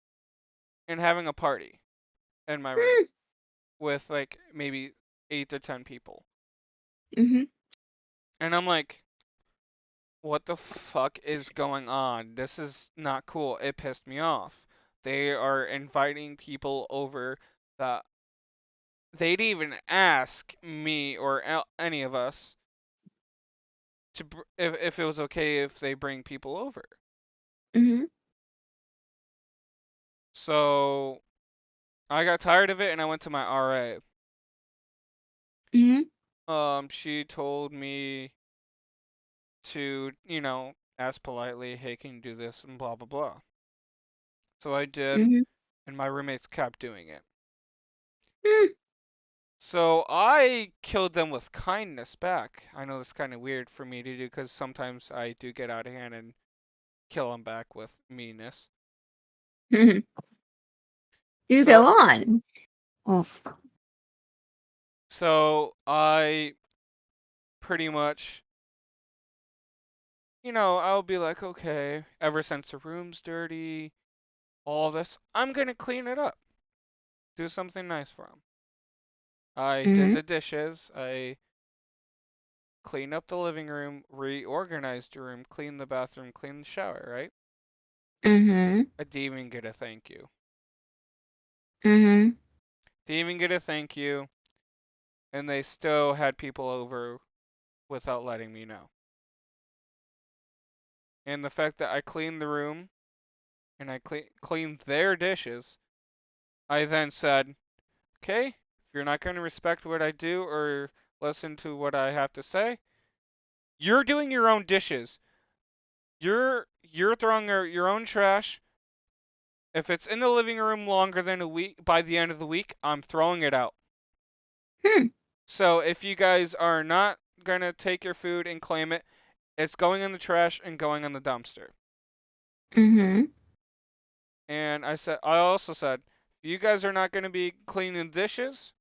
S1: and having a party in my room with like maybe 8 to 10 people.
S3: Mm-hmm.
S1: And I'm like, what the fuck is going on? This is not cool. It pissed me off. They are inviting people over that they'd even ask me or any of us to if it was okay if they bring people over.
S3: Mm-hmm.
S1: So I got tired of it and I went to my RA.
S3: Mm-hmm.
S1: She told me to, ask politely, hey, can you do this and blah blah blah. So I did,
S3: Mm-hmm.
S1: and my roommates kept doing it.
S3: Mm-hmm.
S1: So I killed them with kindness back. I know it's kind of weird for me to do because sometimes I do get out of hand and kill them back with meanness.
S3: Mm-hmm. Do go
S1: So
S3: on. Oh.
S1: so I pretty much, I'll be like, okay, ever since the room's dirty, all this, I'm gonna clean it up. Do something nice for them. I did
S3: Mm-hmm.
S1: the dishes. I cleaned up the living room, reorganized the room, cleaned the bathroom, cleaned the shower, right?
S3: Mm-hmm.
S1: I didn't even get a thank you.
S3: Mm-hmm.
S1: Didn't even get a thank you, and they still had people over without letting me know. And the fact that I cleaned the room and I cleaned their dishes, I then said, okay, if you're not going to respect what I do or listen to what I have to say, you're doing your own dishes. You're throwing your own trash. If it's in the living room longer than a week, by the end of the week, I'm throwing it out.
S3: Hmm.
S1: So if you guys are not gonna take your food and claim it, it's going in the trash and going in the dumpster.
S3: Mm-hmm.
S1: And I also said, if you guys are not gonna be cleaning dishes,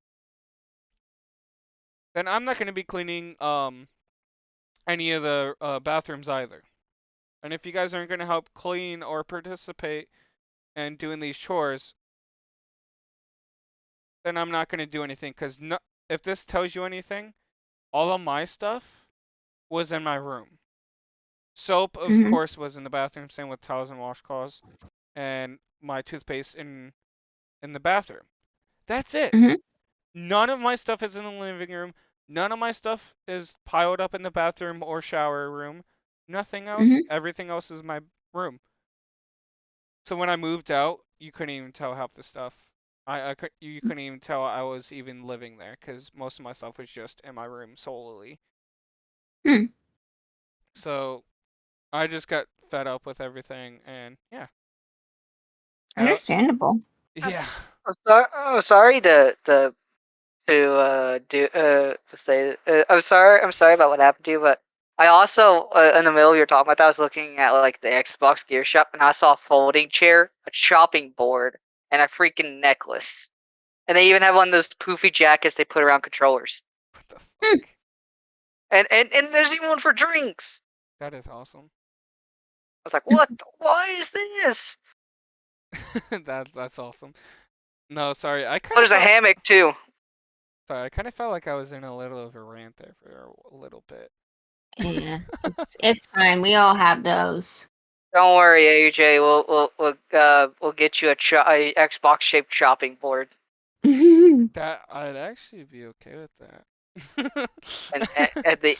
S1: then I'm not gonna be cleaning any of the bathrooms either. And if you guys aren't gonna help clean or participate in doing these chores, then I'm not gonna do anything. Cause no, if this tells you anything, all of my stuff was in my room. Soap, of
S3: Mm-hmm.
S1: course, was in the bathroom, same with towels and washcloths, and my toothpaste in the bathroom. That's it.
S3: Mm-hmm.
S1: None of my stuff is in the living room. None of my stuff is piled up in the bathroom or shower room. Nothing else.
S3: Mm-hmm.
S1: Everything else is my room. So when I moved out, you couldn't even tell half the stuff. You couldn't even tell I was even living there because most of my stuff was just in my room solely.
S3: Hmm.
S1: So I just got fed up with everything, and yeah, I,
S3: Understandable.
S1: yeah.
S2: I'm sorry to say I'm sorry about what happened to you, but I also, in the middle you're talking about that, I was looking at like the Xbox Gear Shop, and I saw a folding chair, a chopping board, and a freaking necklace. And they even have one of those poofy jackets they put around controllers.
S1: What the fuck?
S2: And there's even one for drinks.
S1: That is awesome.
S2: I was like, what? Why is this?
S1: That's awesome. No, sorry. I
S2: Oh,
S1: kind of
S2: there's a
S1: felt.
S2: hammock too.
S1: Sorry, I kind of felt like I was in a little of a rant there for a little bit.
S3: Yeah, it's fine. We all have those.
S2: Don't worry, AJ. We'll get you a Xbox shaped chopping board.
S1: That I'd actually be okay with that.
S2: And the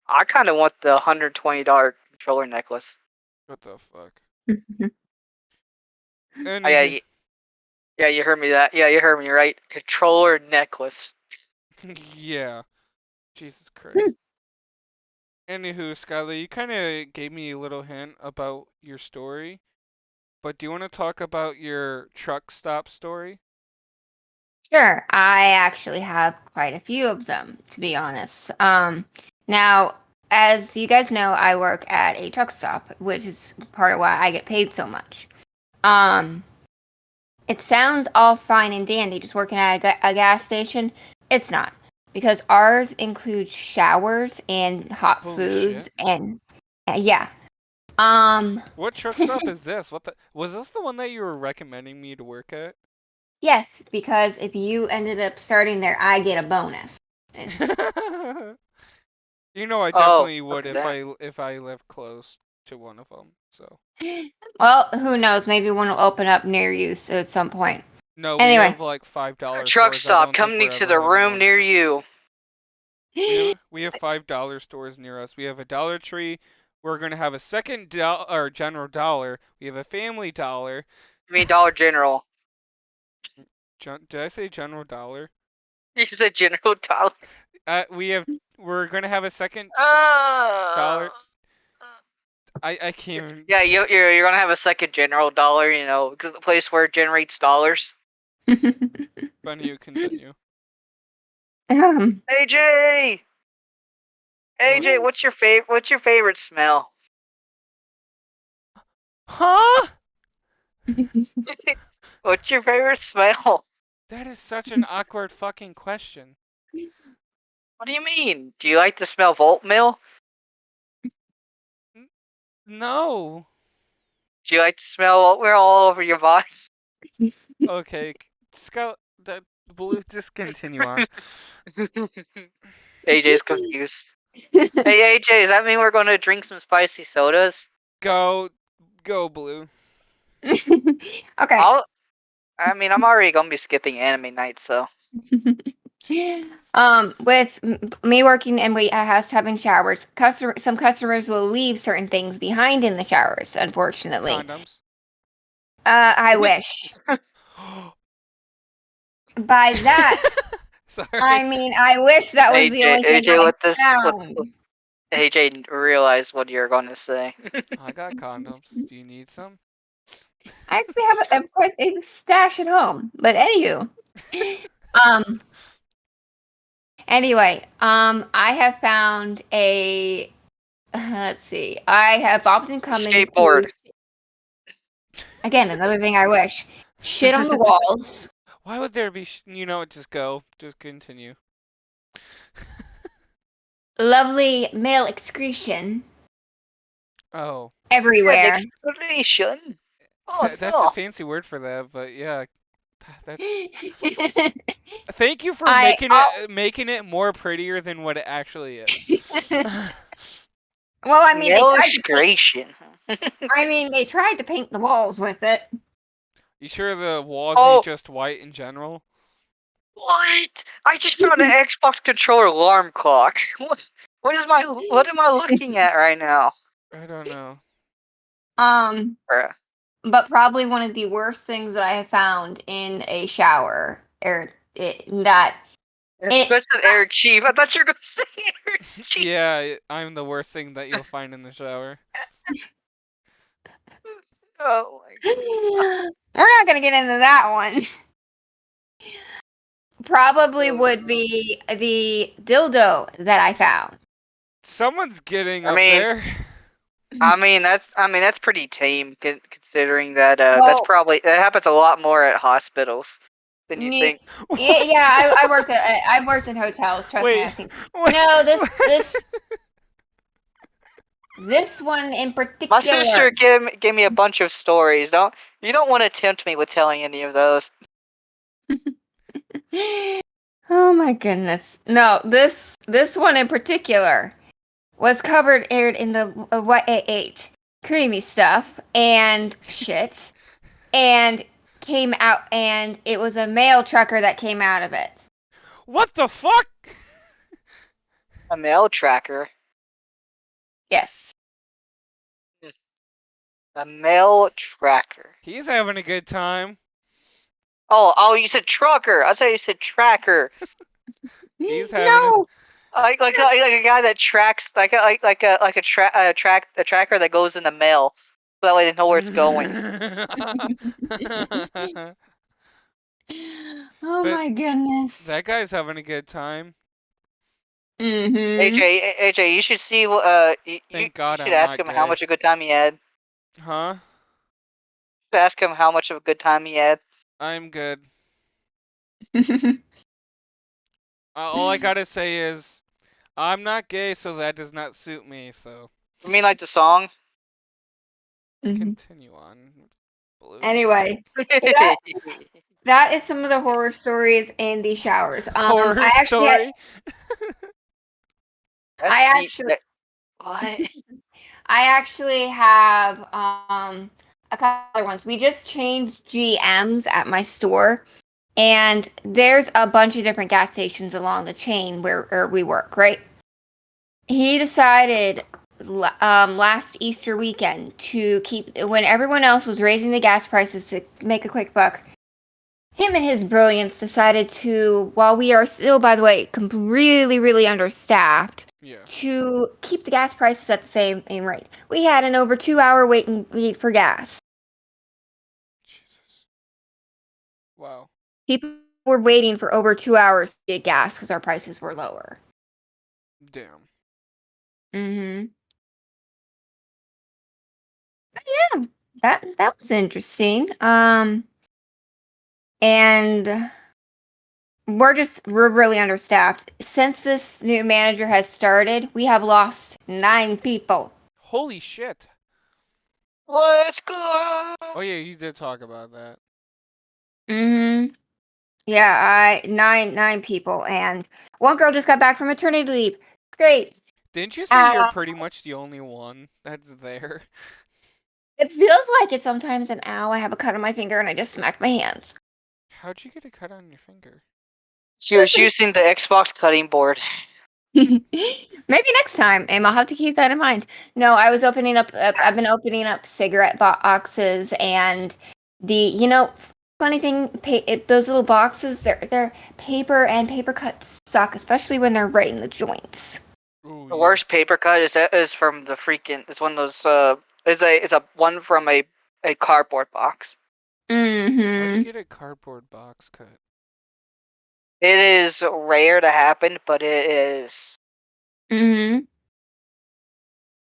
S2: I kind of want the $120 controller necklace.
S1: What the fuck?
S2: Oh,
S1: Anywho.
S2: yeah, you heard me that. Yeah, you heard me right. Controller necklace.
S1: Yeah. Jesus Christ. Anywho, Skylar, you kind of gave me a little hint about your story, but do you want to talk about your truck stop story?
S3: Sure, I actually have quite a few of them, to be honest. Now, as you guys know, I work at a truck stop, which is part of why I get paid so much. It sounds all fine and dandy, just working at a gas station. It's not, because ours includes showers and hot
S1: Holy
S3: foods,
S1: shit.
S3: and yeah.
S1: What truck stop is this? Was this the one that you were recommending me to work at?
S3: Yes, because if you ended up starting there, I get a bonus.
S1: You know, I
S2: Oh,
S1: definitely
S2: look
S1: would
S2: at that.
S1: if I live close to one of them. So
S3: Well, who knows? Maybe one will open up near you at some point.
S1: no, we
S3: Anyway.
S1: have like $5
S2: Truck
S1: stores. I
S2: stop
S1: don't think
S2: coming
S1: we're
S2: to
S1: ever
S2: the
S1: having
S2: room
S1: one.
S2: near you.
S1: We have $5 stores near us. We have a Dollar Tree. We're gonna have a second or General Dollar. We have a Family Dollar.
S2: I mean Dollar General.
S1: Did I say General Dollar?
S2: You said General Dollar.
S1: We're gonna have a second dollar. I can't even.
S2: Yeah, you're gonna have a second General Dollar, you know, because the place where it generates dollars.
S1: Funny you continue.
S2: AJ, AJ,
S1: What?
S2: What's your favorite smell?
S1: Huh?
S2: What's your favorite smell?
S1: That is such an awkward fucking question.
S2: What do you mean? Do you like to smell Volt Mill?
S1: No.
S2: Do you like to smell Volt Mill all over your body?
S1: Okay, Scout. That blue. Just continue on.
S2: AJ's confused. Hey AJ, does that mean we're going to drink some spicy sodas?
S1: Go blue.
S3: Okay.
S2: I'm already gonna be skipping anime night, so.
S3: With me working and us having showers, some customers will leave certain things behind in the showers. Unfortunately,
S1: Condoms.
S3: I wish. By that,
S1: Sorry.
S3: I mean I wish that was the only thing
S2: AJ,
S3: I found.
S2: AJ realized what you're gonna say.
S1: I got condoms. Do you need some?
S3: I actually have quite a stash at home, but anywho, um. Anyway, I have found a. Let's see. I have often come
S2: Skateboard.
S3: again, another thing I wish. Shit on the walls.
S1: Why would there be? Just go. Just continue.
S3: Lovely male excretion
S1: Oh.
S3: everywhere.
S2: Exclamation. Oh
S1: That's a fancy word for that, but yeah. That. Thank you for making it more prettier than what it actually is.
S3: Well, I mean,
S2: male excretion.
S3: they tried to paint the walls with it.
S1: You sure the walls ain't just white in general?
S2: What? I just found an Xbox controller alarm clock. What am I looking at right now?
S1: I don't know.
S3: But probably one of the worst things that I have found in a shower,
S2: That's an AricChief. I thought you were gonna say AricChief.
S1: Yeah, I'm the worst thing that you'll find in the shower.
S2: Oh my god.
S3: We're not gonna get into that one. Probably would be the dildo that I found.
S1: Someone's getting
S2: I
S1: up
S2: mean,
S1: there.
S2: that's pretty tame considering that
S3: Well,
S2: that happens a lot more at hospitals than you think.
S3: yeah, I worked in hotels. Trust me,
S1: Wait,
S3: I've seen.
S1: wait.
S3: No, this one in
S2: My
S3: particular.
S2: sister gave me a bunch of stories. You don't want to tempt me with telling any of those.
S3: Oh my goodness! No, this one in particular was covered in the what it ate, creamy stuff and shit, and came out, and it was a male trucker that came out of it.
S1: What the fuck?
S2: A mail tracker.
S3: Yes.
S2: A mail tracker.
S1: He's having a good time.
S2: Oh, you said trucker. I thought you said tracker.
S1: He's having a
S3: No.
S2: Like a guy that tracks a tracker that goes in the mail. So that way they know where it's going.
S3: Oh
S1: But
S3: my goodness.
S1: that guy's having a good time.
S3: Mm-hmm.
S2: AJ, you should see. You
S1: Thank God
S2: should
S1: I'm
S2: ask
S1: not
S2: him how
S1: gay.
S2: much a good time he had.
S1: Huh?
S2: You should ask him how much of a good time he had.
S1: I'm good. All I gotta say is, I'm not gay, so that does not suit me, so
S2: I mean, like the song.
S1: continue on. Blue.
S3: Anyway, that is some of the horror stories in the showers.
S1: Horror story?
S2: That's
S3: I
S2: neat.
S3: actually,
S2: What?
S3: I actually have a couple other ones. We just changed GMs at my store, and there's a bunch of different gas stations along the chain where we work. Right? He decided last Easter weekend to keep when everyone else was raising the gas prices to make a quick buck. Him and his brilliance decided to, while we are still, by the way, really, really understaffed,
S1: Yeah.
S3: to keep the gas prices at the same rate. We had an over 2 hour wait for gas.
S1: Jesus. Wow.
S3: People were waiting for over 2 hours to get gas because our prices were lower.
S1: Damn.
S3: Mm-hmm. Yeah, that was interesting. And we're really understaffed. Since this new manager has started, we have lost 9 people.
S1: Holy shit.
S2: Let's go.
S1: Oh yeah, you did talk about that.
S3: Mm-hmm. Yeah, nine people, and one girl just got back from maternity leave. It's great.
S1: Didn't you say you're pretty much the only one that's there?
S3: It feels like it sometimes, and ow, I have a cut on my finger, and I just smacked my hands.
S1: How'd you get a cut on your finger?
S2: She was using the Xbox cutting board.
S3: Maybe next time, I'll have to keep that in mind. No, I was opening up. I've been opening up cigarette boxes, and funny thing, those little boxes, they're paper, and paper cuts suck, especially when they're right in the joints.
S1: Ooh,
S2: The
S1: yeah.
S2: worst paper cut is from the freaking. It's one of those. Is a one from a cardboard box.
S1: How'd you
S3: Mm-hmm.
S1: get a cardboard box cut?
S2: It is rare to happen, but it is.
S3: Mm-hmm.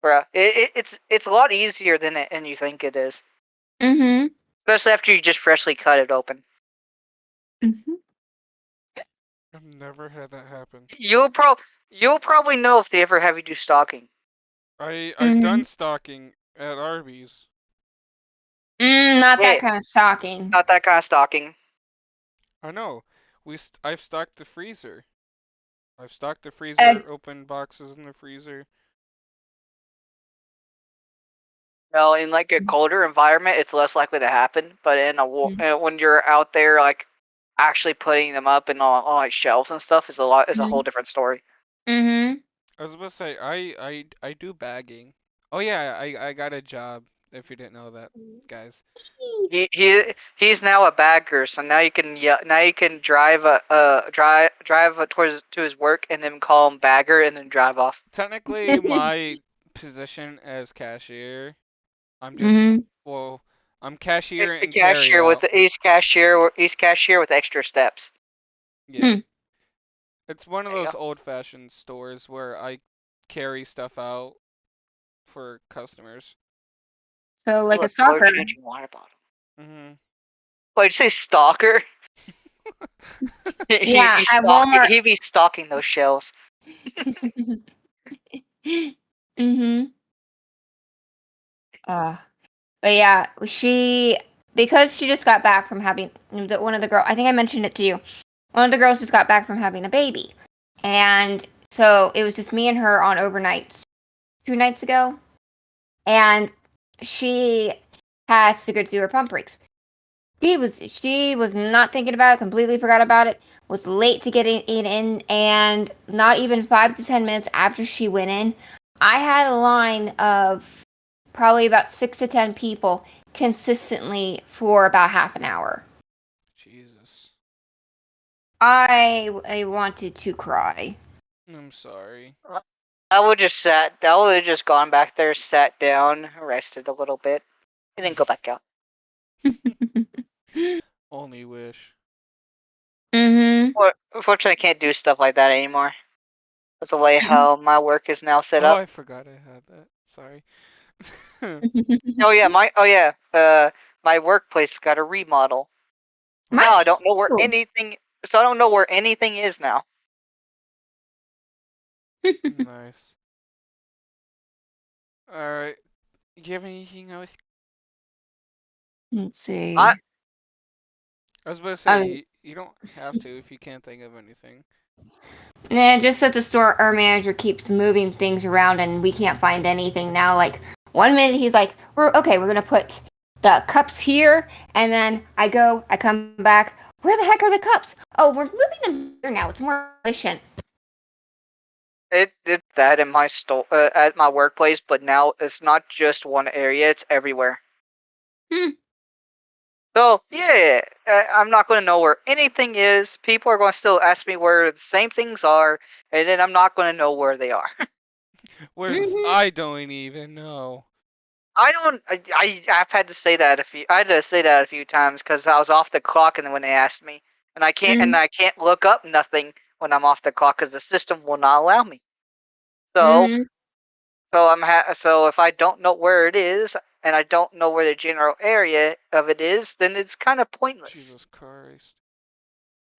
S2: Bruh, it's a lot easier than you think it is.
S3: Mm-hmm.
S2: Especially after you just freshly cut it open.
S3: Mm-hmm.
S1: I've never had that happen.
S2: You'll probably know if they ever have you do stalking.
S1: I've done stalking at Arby's.
S3: Not that
S2: Yeah,
S3: kind of stalking.
S2: not that kind of stalking.
S1: I know. I've stocked the freezer. I've stocked the
S3: Uh,
S1: freezer, opened boxes in the freezer.
S2: Well, in like a colder environment, it's less likely to happen. But when you're out there, like actually putting them up and on like shelves and stuff, is a whole different story.
S3: Mm-hmm.
S1: I was about to say I do bagging. Oh yeah, I got a job. If you didn't know that, guys.
S2: He's now a bagger, so now you can drive towards to his work and then call him bagger and then drive off.
S1: Technically, my position as cashier, I'm just
S3: Mm-hmm.
S1: well, I'm cashier
S2: The
S1: and carry
S2: cashier with
S1: out.
S2: the he's cashier with extra steps.
S1: Yeah. It's one of
S2: There you
S1: those
S2: go.
S1: old-fashioned stores where I carry stuff out for customers.
S3: So like a
S2: Look, color
S3: stalker.
S2: changing water bottle.
S1: Mhm.
S2: Wait, did you say stalker?
S3: Yeah, at Walmart.
S2: He'd be stalking those shelves.
S3: Mhm. But yeah, because she just got back from having one of the girl. I think I mentioned it to you. One of the girls just got back from having a baby, and so it was just me and her on overnights 2 nights ago, and she has to go do her pump breaks. She was not thinking about it, completely forgot about it, was late to get in, and not even 5 to 10 minutes after she went in, I had a line of probably about 6 to 10 people consistently for about half an hour.
S1: Jesus.
S3: I wanted to cry.
S1: I'm sorry.
S2: I would have just gone back there, sat down, rested a little bit, and then go back out.
S1: Only wish.
S3: Mm-hmm.
S2: Unfortunately, I can't do stuff like that anymore. With the way how my work is now set
S1: Oh,
S2: up.
S1: I forgot I had that. Sorry.
S2: My workplace got a remodel.
S3: Mine
S2: Now
S1: Oh,
S2: I don't know where
S3: too.
S2: anything. So I don't know where anything is now.
S1: nice. Alright. Do you have anything else?
S3: Let's see.
S2: I
S1: I was about to say,
S3: Um,
S1: you don't have to if you can't think of anything.
S3: Nah, just that the store our manager keeps moving things around and we can't find anything now. Like 1 minute he's like, we're gonna put the cups here, and then I come back, where the heck are the cups? Oh, we're moving them here now. It's more efficient.
S2: it did that in my store at my workplace, but now it's not just one area; it's everywhere.
S3: Hmm.
S2: So yeah, I'm not going to know where anything is. People are going to still ask me where the same things are, and then I'm not going to know where they are.
S1: Where's
S3: Mm-hmm.
S1: I don't even know.
S2: I don't. I've had to say that a few. I had to say that a few times because I was off the clock, and then when they asked me, and I can't look up nothing when I'm off the clock because the system will not allow me. So
S3: Mm-hmm.
S2: so if I don't know where it is, and I don't know where the general area of it is, then it's kind of pointless.
S1: Jesus Christ.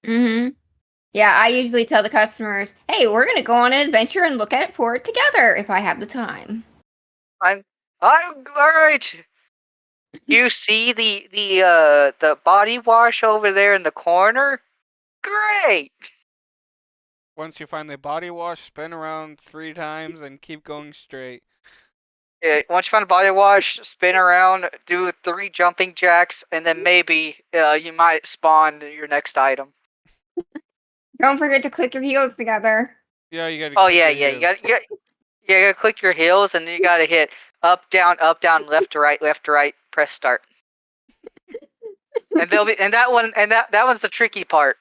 S3: Mm-hmm. Yeah, I usually tell the customers, "Hey, we're gonna go on an adventure and look at it for it together if I have the time."
S2: I'm I'm all right. You see the body wash over there in the corner? Great.
S1: Once you find the body wash, spin around 3 times and keep going straight.
S2: Yeah, once you find a body wash, spin around, do 3 jumping jacks, and then maybe you might spawn your next item.
S3: Don't forget to click your heels together.
S1: Yeah, you gotta
S2: Oh
S1: click
S2: yeah,
S1: your
S2: yeah,
S1: heels.
S2: you gotta click your heels, and then you gotta hit up, down, left to right, press start. And they'll be and that one and that one's the tricky part.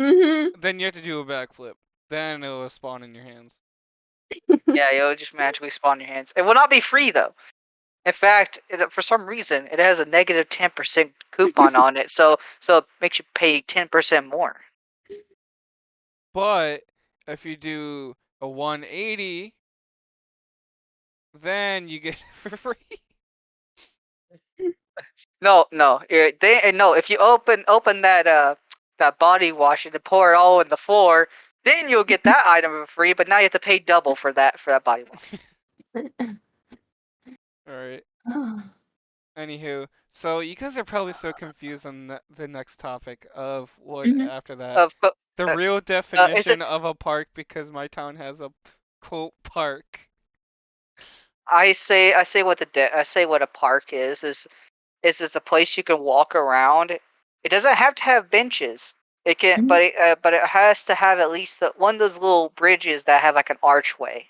S3: Mm-hmm.
S1: Then you have to do a backflip. Then it'll spawn in your hands.
S2: Yeah, it'll just magically spawn in your hands. It will not be free though. In fact, for some reason, it has a negative 10% coupon on it, so it makes you pay 10% more.
S1: But if you do a 180, then you get it for free.
S2: No, no, no. If you open that body wash and pour it all in the floor, then you'll get that item for free. But now you have to pay double for that body wash.
S1: Alright. Anywho, so you guys are probably so confused on the next topic of what
S3: Mm-hmm.
S1: after that.
S2: Of
S1: The
S2: uh,
S1: real
S2: is it?
S1: definition of a park because my town has a quote park.
S2: I say I say what a park is it's a place you can walk around. It doesn't have to have benches. It can, but it has to have at least one of those little bridges that have like an archway.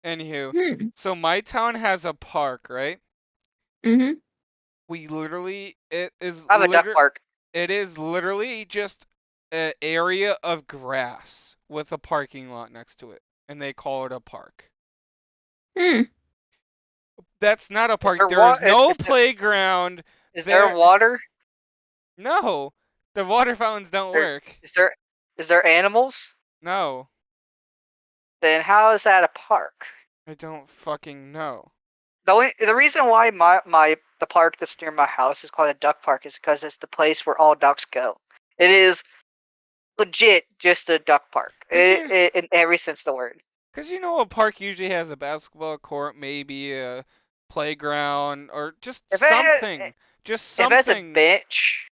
S1: Anywho,
S3: Mm-hmm.
S1: so my town has a park, right?
S3: Mm-hmm.
S1: We literally
S2: I have a duck park.
S1: it is literally just an area of grass with a parking lot next to it, and they call it a park.
S3: Hmm.
S1: That's not a
S2: Is
S1: park.
S2: there
S1: There is
S2: water?
S1: no playground
S2: Is there
S1: there.
S2: water?
S1: No, the water fountains don't
S2: There
S1: work.
S2: is there is there animals?
S1: No,
S2: Then how is that a park?
S1: I don't fucking know.
S2: The reason why the park that's near my house is called a duck park is because it's the place where all ducks go. It is legit just a duck park in every sense of the word.
S1: Because a park usually has a basketball court, maybe a playground, or just
S2: If it has,
S1: something. Just
S2: if it has a
S1: something.
S2: bench,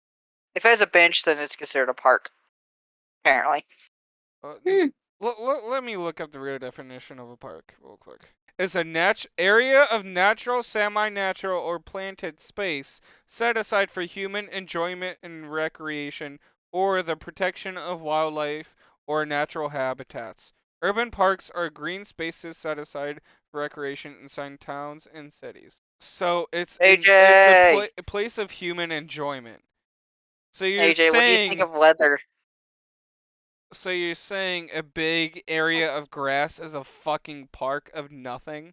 S2: then it's considered a park. Apparently.
S1: Let me look up the real definition of a park real quick. It's a area of natural, semi-natural, or planted space set aside for human enjoyment and recreation, or the protection of wildlife or natural habitats. Urban parks are green spaces set aside for recreation inside towns and cities. So it's
S2: AJ,
S1: a place of human enjoyment. So you're
S2: AJ, what do you think
S1: saying
S2: of weather?
S1: So you're saying a big area of grass is a fucking park of nothing?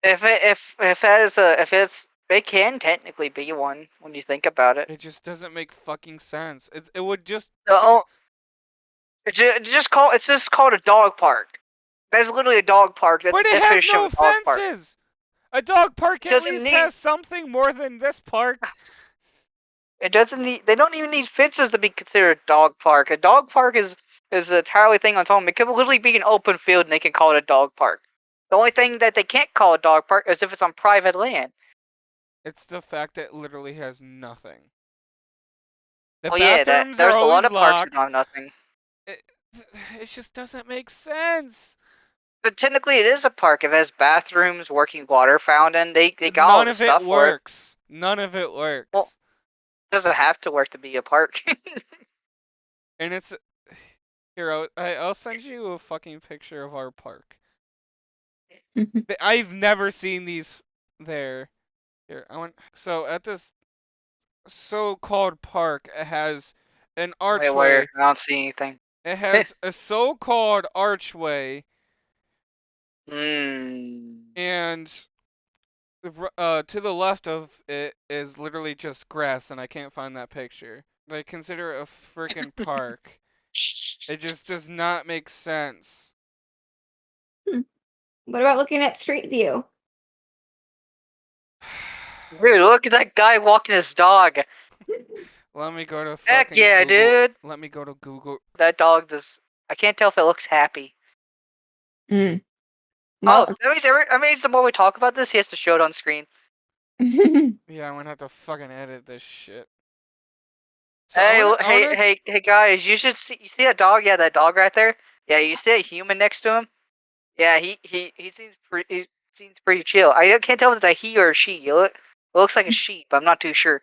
S2: It can technically be one when you think about it.
S1: It just doesn't make fucking sense. It would just
S2: It's just called a dog park. That's literally a dog park. That's
S1: But
S2: the
S1: it has
S2: definition
S1: no
S2: of a dog park.
S1: fences. A dog park at
S2: Doesn't
S1: least
S2: need.
S1: has something more than this park.
S2: It doesn't need. They don't even need fences to be considered a dog park. A dog park is the entirely thing on its own. It could literally be an open field and they can call it a dog park. The only thing that they can't call a dog park is if it's on private land.
S1: It's the fact that it literally has nothing. The
S2: Oh yeah,
S1: bathrooms are
S2: there's a lot
S1: always
S2: of parks that
S1: locked.
S2: don't have nothing.
S1: It just doesn't make sense.
S2: But technically, it is a park. If it has bathrooms, working water fountain, they got all
S1: None
S2: the
S1: of it
S2: stuff for it.
S1: works. None of it works.
S2: Well, it doesn't have to work to be a park.
S1: And it's here. I'll send you a fucking picture of our park. I've never seen these there. Here, so at this so-called park, it has an
S2: Wait, where?
S1: archway.
S2: I don't see anything.
S1: It has a so-called archway, and to the left of it is literally just grass, and I can't find that picture. They consider it a freaking park. It just does not make sense.
S3: What about looking at Street View?
S2: Dude, look at that guy walking his dog.
S1: Let me go to
S2: Heck
S1: fucking
S2: yeah,
S1: Google.
S2: dude.
S1: Let me go to Google.
S2: That dog does. I can't tell if it looks happy.
S3: Well,
S2: Oh, that means the more we talk about this, he has to show it on screen.
S1: Yeah, I'm gonna have to fucking edit this shit. So
S2: Hey, guys! You should see. You see that dog? Yeah, that dog right there. Yeah, you see a human next to him. Yeah, he seems pretty chill. I can't tell if it's a he or a she. It looks like a sheep. I'm not too sure.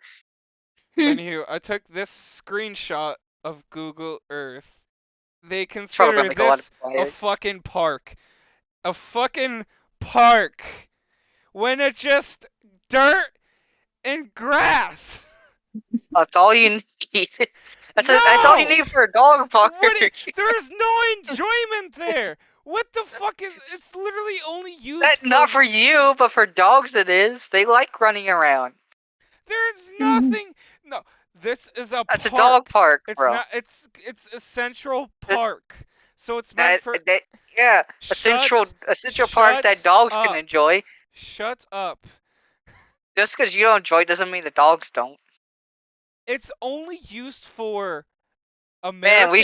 S1: Anywho, I took this screenshot of Google Earth. They
S2: It's probably
S1: consider
S2: gonna make a lot of
S1: this a
S2: quiet.
S1: fucking park. A fucking park. When it's just dirt and grass.
S2: That's all you need. That's all you need for a dog park.
S1: There's no enjoyment there. What the fuck is? It's literally only used.
S2: Not for you, but for dogs it is. They like running around.
S1: There's nothing. No, this is a park.
S2: That's a dog park, bro.
S1: Not. It's a central park. So it's meant for.
S2: Yeah, a central park that dogs can enjoy.
S1: Shut up.
S2: Just because you don't enjoy it doesn't mean the dogs don't.
S1: It's only used for
S2: America. Man, we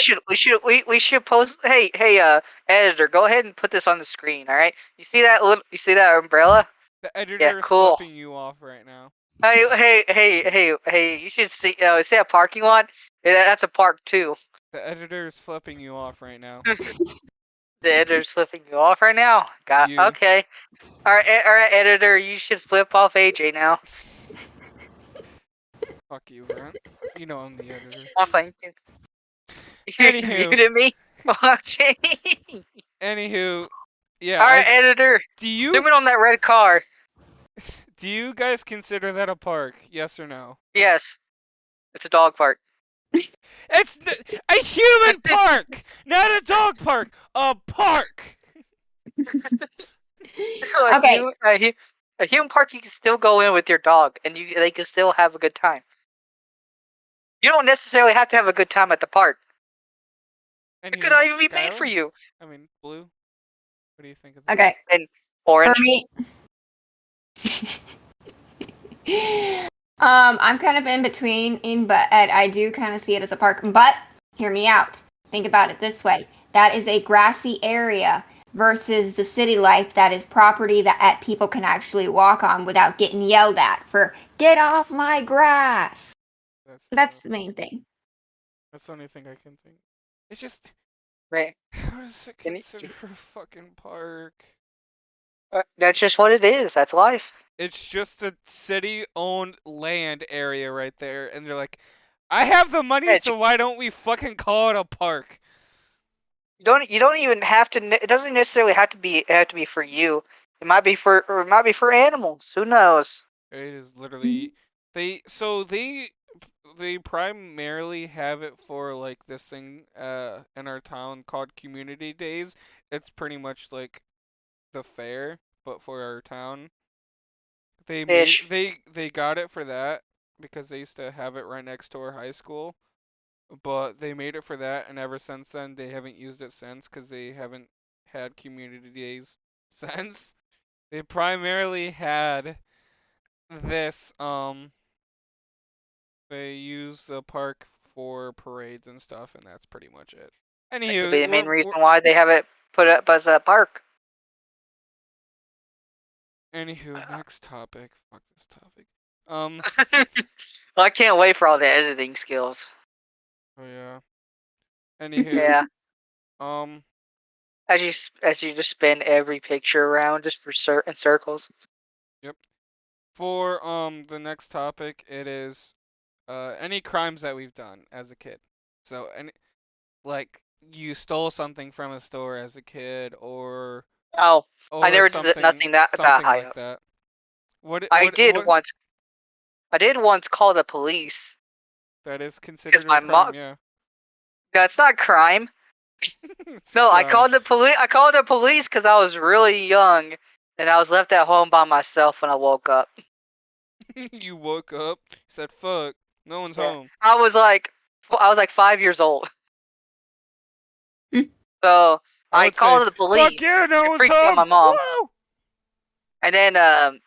S2: should post. Hey, editor, go ahead and put this on the screen. All right, you see that umbrella?
S1: The editor is flipping you off right now.
S2: Hey! You should see. See that parking lot? Yeah, that's a park too.
S1: The editor is flipping you off right now.
S2: The editor's flipping you off right now. Okay. All right, editor. You should flip off AJ now.
S1: Fuck you, Brent. You know I'm the editor.
S2: Oh, thank you.
S1: Anywho.
S2: You muted me? Okay.
S1: Anywho, yeah.
S2: Alright, editor. Zoom in on that red car.
S1: Do you guys consider that a park? Yes or no?
S2: Yes. It's a dog park.
S1: It's a human park! Not a dog park! A park!
S3: Okay.
S2: A human park, you can still go in with your dog, and they can still have a good time. You don't necessarily have to have a good time at the park. It could not even be made for you.
S1: I mean, Blue, What do you think of that?
S3: Okay.
S2: And
S3: For
S2: orange.
S3: me, I'm kind of in between, but I do kind of see it as a park. But hear me out. Think about it this way: that is a grassy area versus the city life that is property that people can actually walk on without getting yelled at for "get off my grass."
S1: That's true.
S3: That's the main thing.
S1: That's the only thing I can think. It's just,
S2: Right.
S1: how does it
S2: Can
S1: consider a fucking park?
S2: That's just what it is. That's life.
S1: It's just a city-owned land area right there, and they're like, I have the money,
S2: Yeah,
S1: so why don't we fucking call it a park?
S2: you don't even have to. It doesn't necessarily have to be for you. It might be for animals. Who knows?
S1: It is literally they primarily have it for like this thing in our town called Community Days. It's pretty much like the fair, but for our town.
S2: Ish.
S1: They got it for that because they used to have it right next to our high school, but they made it for that, and ever since then they haven't used it since because they haven't had Community Days since. They primarily had this they use the park for parades and stuff, and that's pretty much it.
S2: That could be
S1: Anywho,
S2: the main reason why they have it put up as a park.
S1: next topic. Fuck this topic. Um,
S2: Well, I can't wait for all the editing skills.
S1: oh yeah. Anywho,
S2: Yeah,
S1: um,
S2: as you just spin every picture around just for certain circles.
S1: yep. For the next topic, it is any crimes that we've done as a kid. So any like you stole something from a store as a kid,
S2: Oh, I
S1: or
S2: never did
S1: something
S2: nothing that
S1: something
S2: high
S1: like
S2: up.
S1: that. What
S2: I
S1: what
S2: did
S1: what
S2: once. I did once call the police
S1: that is
S2: because
S1: considered a
S2: my
S1: crime,
S2: mom.
S1: yeah.
S2: That's not crime.
S1: It's
S2: No,
S1: crime.
S2: I called the police because I was really young and I was left at home by myself when I woke up.
S1: You woke up, said fuck, no one's
S2: Yeah,
S1: home.
S2: I was like 5 years old.
S3: Mm.
S2: So
S1: I
S2: I
S1: would say,
S2: called the
S1: fuck
S2: police.
S1: yeah, no
S2: It
S1: one's
S2: freaked out
S1: home.
S2: my mom.
S1: Whoa!
S2: And then,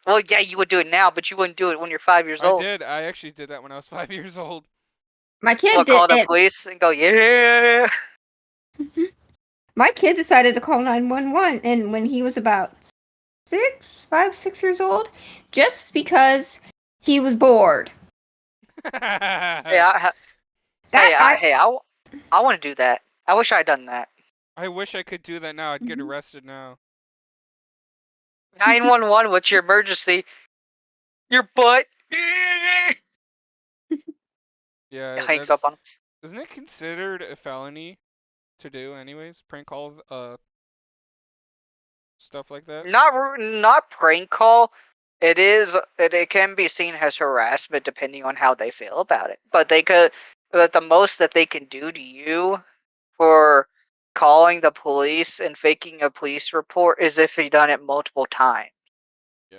S2: well, yeah, you would do it now, but you wouldn't do it when you're 5 years
S1: I
S2: old.
S1: did. I actually did that when I was 5 years old.
S3: My kid
S2: Well,
S3: did
S2: call the
S3: it.
S2: police and go, yeah.
S3: My kid decided to call 911, and when he was about 6 years old, just because he was bored.
S2: Hey,
S3: That I
S2: I want to do that. I wish I'd done that.
S1: I wish I could do that now. I'd get
S3: Mhm.
S1: arrested now.
S2: 911, what's your emergency? Your butt.
S1: Yeah,
S2: Hangs up
S1: that's
S2: on him.
S1: isn't it considered a felony to do anyways? Prank calls, stuff like that.
S2: Not prank call. It can be seen as harassment depending on how they feel about it. But the most that they can do to you for calling the police and faking a police report is if you've done it multiple times.
S1: Yeah.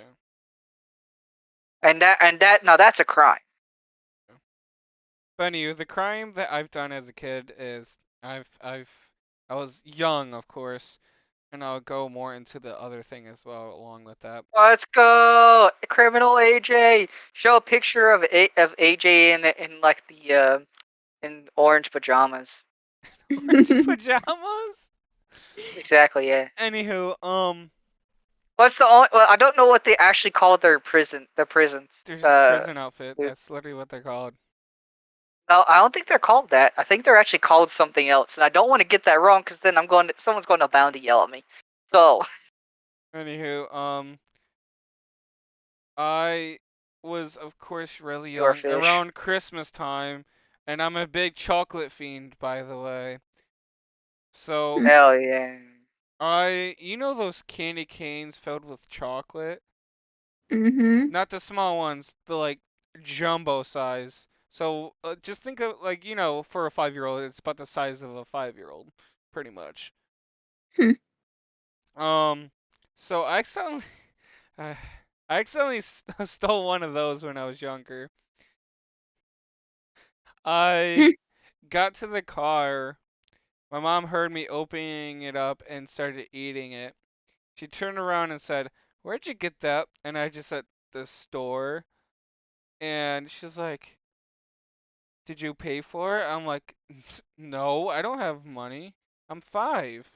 S2: And that now that's a crime.
S1: Yeah. But anyway, the crime that I've done as a kid is I was young, of course, and I'll go more into the other thing as well along with that.
S2: Let's go, criminal AJ. Show a picture of AJ in like the in orange pajamas.
S1: Orange pajamas.
S2: Exactly, yeah.
S1: Anywho,
S2: What's the only? Well, I don't know what they actually call their prison. The prisons.
S1: there's a prison outfit. That's literally what they're called.
S2: No, I don't think they're called that. I think they're actually called something else, and I don't want to get that wrong because then someone's going to bound to yell at me. So
S1: Anywho, I was of course really
S2: you are
S1: young
S2: fish.
S1: around Christmas time, and I'm a big chocolate fiend, by the way. So
S2: Hell yeah.
S1: you know those candy canes filled with chocolate?
S3: Mhm.
S1: Not the small ones, the like jumbo size. So just think of like for a 5-year-old, it's about the size of a 5-year-old, pretty much.
S3: Hmm.
S1: Um, so I accidentally, I accidentally stole one of those when I was younger. I
S3: Hmm.
S1: got to the car. My mom heard me opening it up and started eating it. She turned around and said, "Where'd you get that?" And I just said, "The store." And she's like, "Did you pay for it?" I'm like, "No, I don't have money. I'm 5."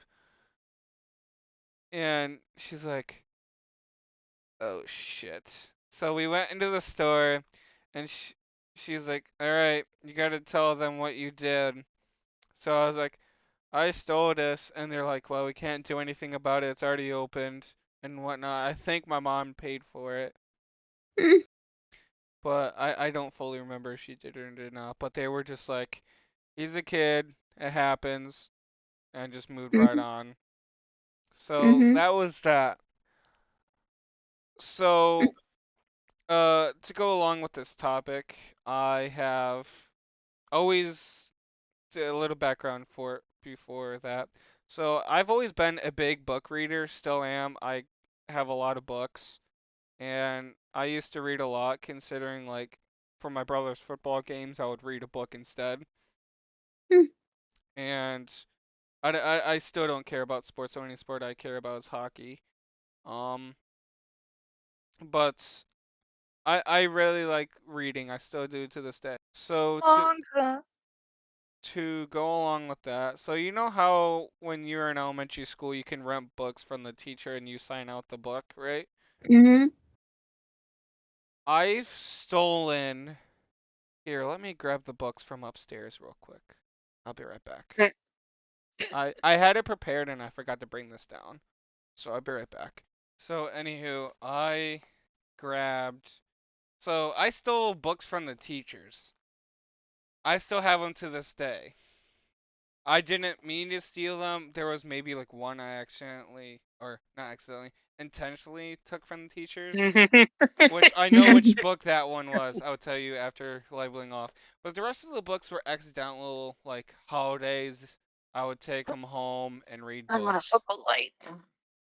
S1: And she's like, "Oh shit." So we went into the store, and she's like, "All right, you gotta tell them what you did." So I was like, "I stole this," and they're like, "Well, we can't do anything about it. It's already opened and whatnot." I think my mom paid for it, but I don't fully remember if she did or did not. But they were just like, "He's a kid. It happens," and just moved right
S3: Mhm.
S1: on. So
S3: Mhm.
S1: that was that. So to go along with this topic, I have always a little background for before that. So I've always been a big book reader, still am. I have a lot of books, and I used to read a lot considering like for my brother's football games, I would read a book instead.
S3: Mm.
S1: And I still don't care about sports. The only sport I care about is hockey. Um, but I really like reading. I still do to this day. So
S2: Manga.
S1: to go along with that, so you know how when you're in elementary school you can rent books from the teacher and you sign out the book, right?
S3: Mhm.
S1: I've stolen. Here, let me grab the books from upstairs real quick. I'll be right back. I had it prepared and I forgot to bring this down. So I'll be right back. So anywho, I grabbed. So I stole books from the teachers. I still have them to this day. I didn't mean to steal them. There was maybe like one I accidentally, or not accidentally, intentionally took from the teachers. Which I know which book that one was. I'll tell you after labeling off. But the rest of the books were accidental, like holidays. I would take them home and read
S2: I'm on a
S1: books.
S2: football light.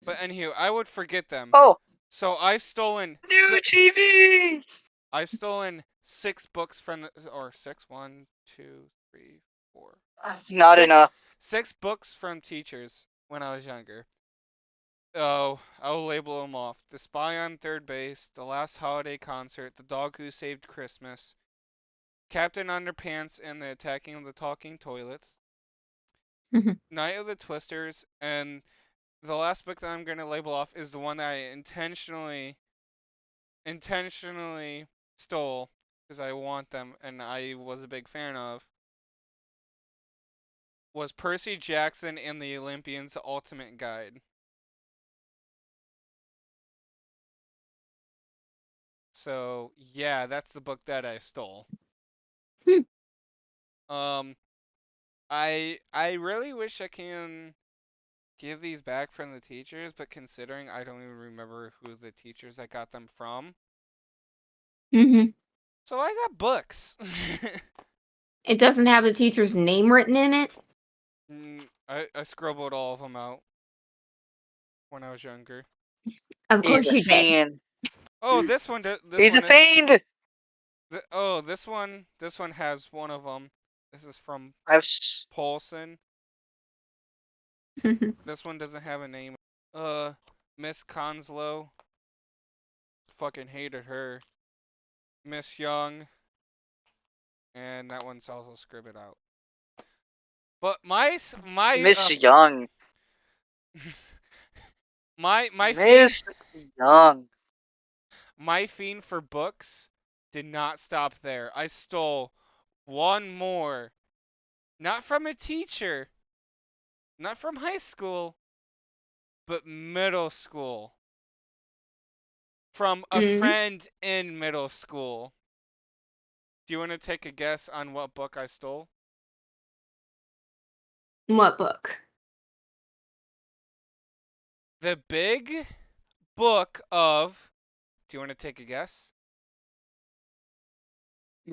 S1: But anywho, I would forget them.
S2: Oh,
S1: So I've stolen
S2: new TV.
S1: I've stolen 6 books from the, or six, 1, 2, 3, 4,
S2: Not
S1: six,
S2: enough.
S1: 6 books from teachers when I was younger. Oh, I'll label them off. The Spy on Third Base, The Last Holiday Concert, The Dog Who Saved Christmas, Captain Underpants and the Attacking of the Talking Toilets,
S3: Mhm.
S1: Night of the Twisters, and the last book that I'm going to label off is the one that I intentionally stole because I want them and I was a big fan of, was Percy Jackson and the Olympians Ultimate Guide. So, yeah, that's the book that I stole.
S3: Hmm.
S1: Um I really wish I can give these back from the teachers, but considering I don't even remember who the teachers I got them from,
S3: Mhm.
S1: so I got books.
S3: It doesn't have the teacher's name written in it.
S1: I scribbled all of them out when I was younger.
S3: Of
S2: He's
S3: course
S2: a
S3: you did.
S2: fiend.
S1: Oh, this one this
S2: He's a
S1: one
S2: fiend.
S1: oh, this one has one of them. This is from
S2: I've
S1: Paulson. This one doesn't have a name. Uh, Miss Conslow. Fucking hated her. Miss Young. And that one's also scribbled out. But
S2: Miss Young.
S1: my fiend
S2: Miss Young.
S1: my fiend for books did not stop there. I stole one more, not from a teacher, not from high school, but middle school, from a
S3: Mhm.
S1: friend in middle school. Do you want to take a guess on what book I stole?
S3: What book?
S1: The big book of. Do you want to take a guess?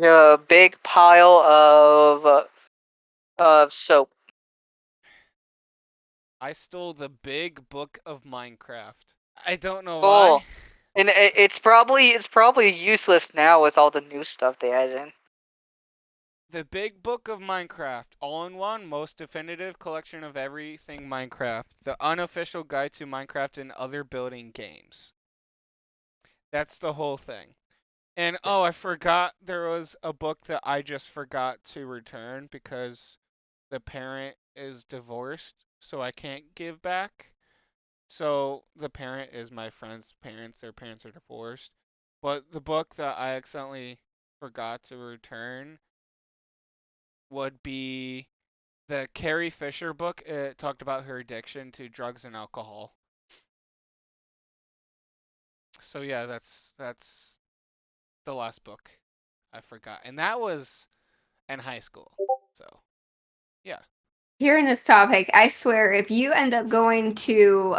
S2: A big pile of soap.
S1: I stole the big book of Minecraft. I don't know why.
S2: Cool. And it's probably useless now with all the new stuff they added in.
S1: The Big Book of Minecraft, all in one, most definitive collection of everything Minecraft. The unofficial guide to Minecraft and other building games. That's the whole thing. And oh, I forgot there was a book that I just forgot to return because the parent is divorced, so I can't give back. So the parent is my friend's parents, their parents are divorced. But the book that I accidentally forgot to return would be the Carrie Fisher book. It talked about her addiction to drugs and alcohol. So yeah, that's the last book I forgot. And that was in high school. So, yeah.
S3: Hearing this topic, I swear, if you end up going to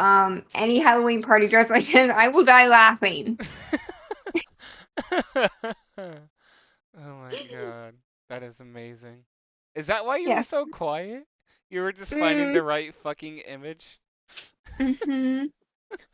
S3: any Halloween party dressed like this, I will die laughing.
S1: Oh my god. That is amazing. Is that why you were
S3: Yes.
S1: so quiet? You were just finding
S3: Mm,
S1: the right fucking image?
S3: hmm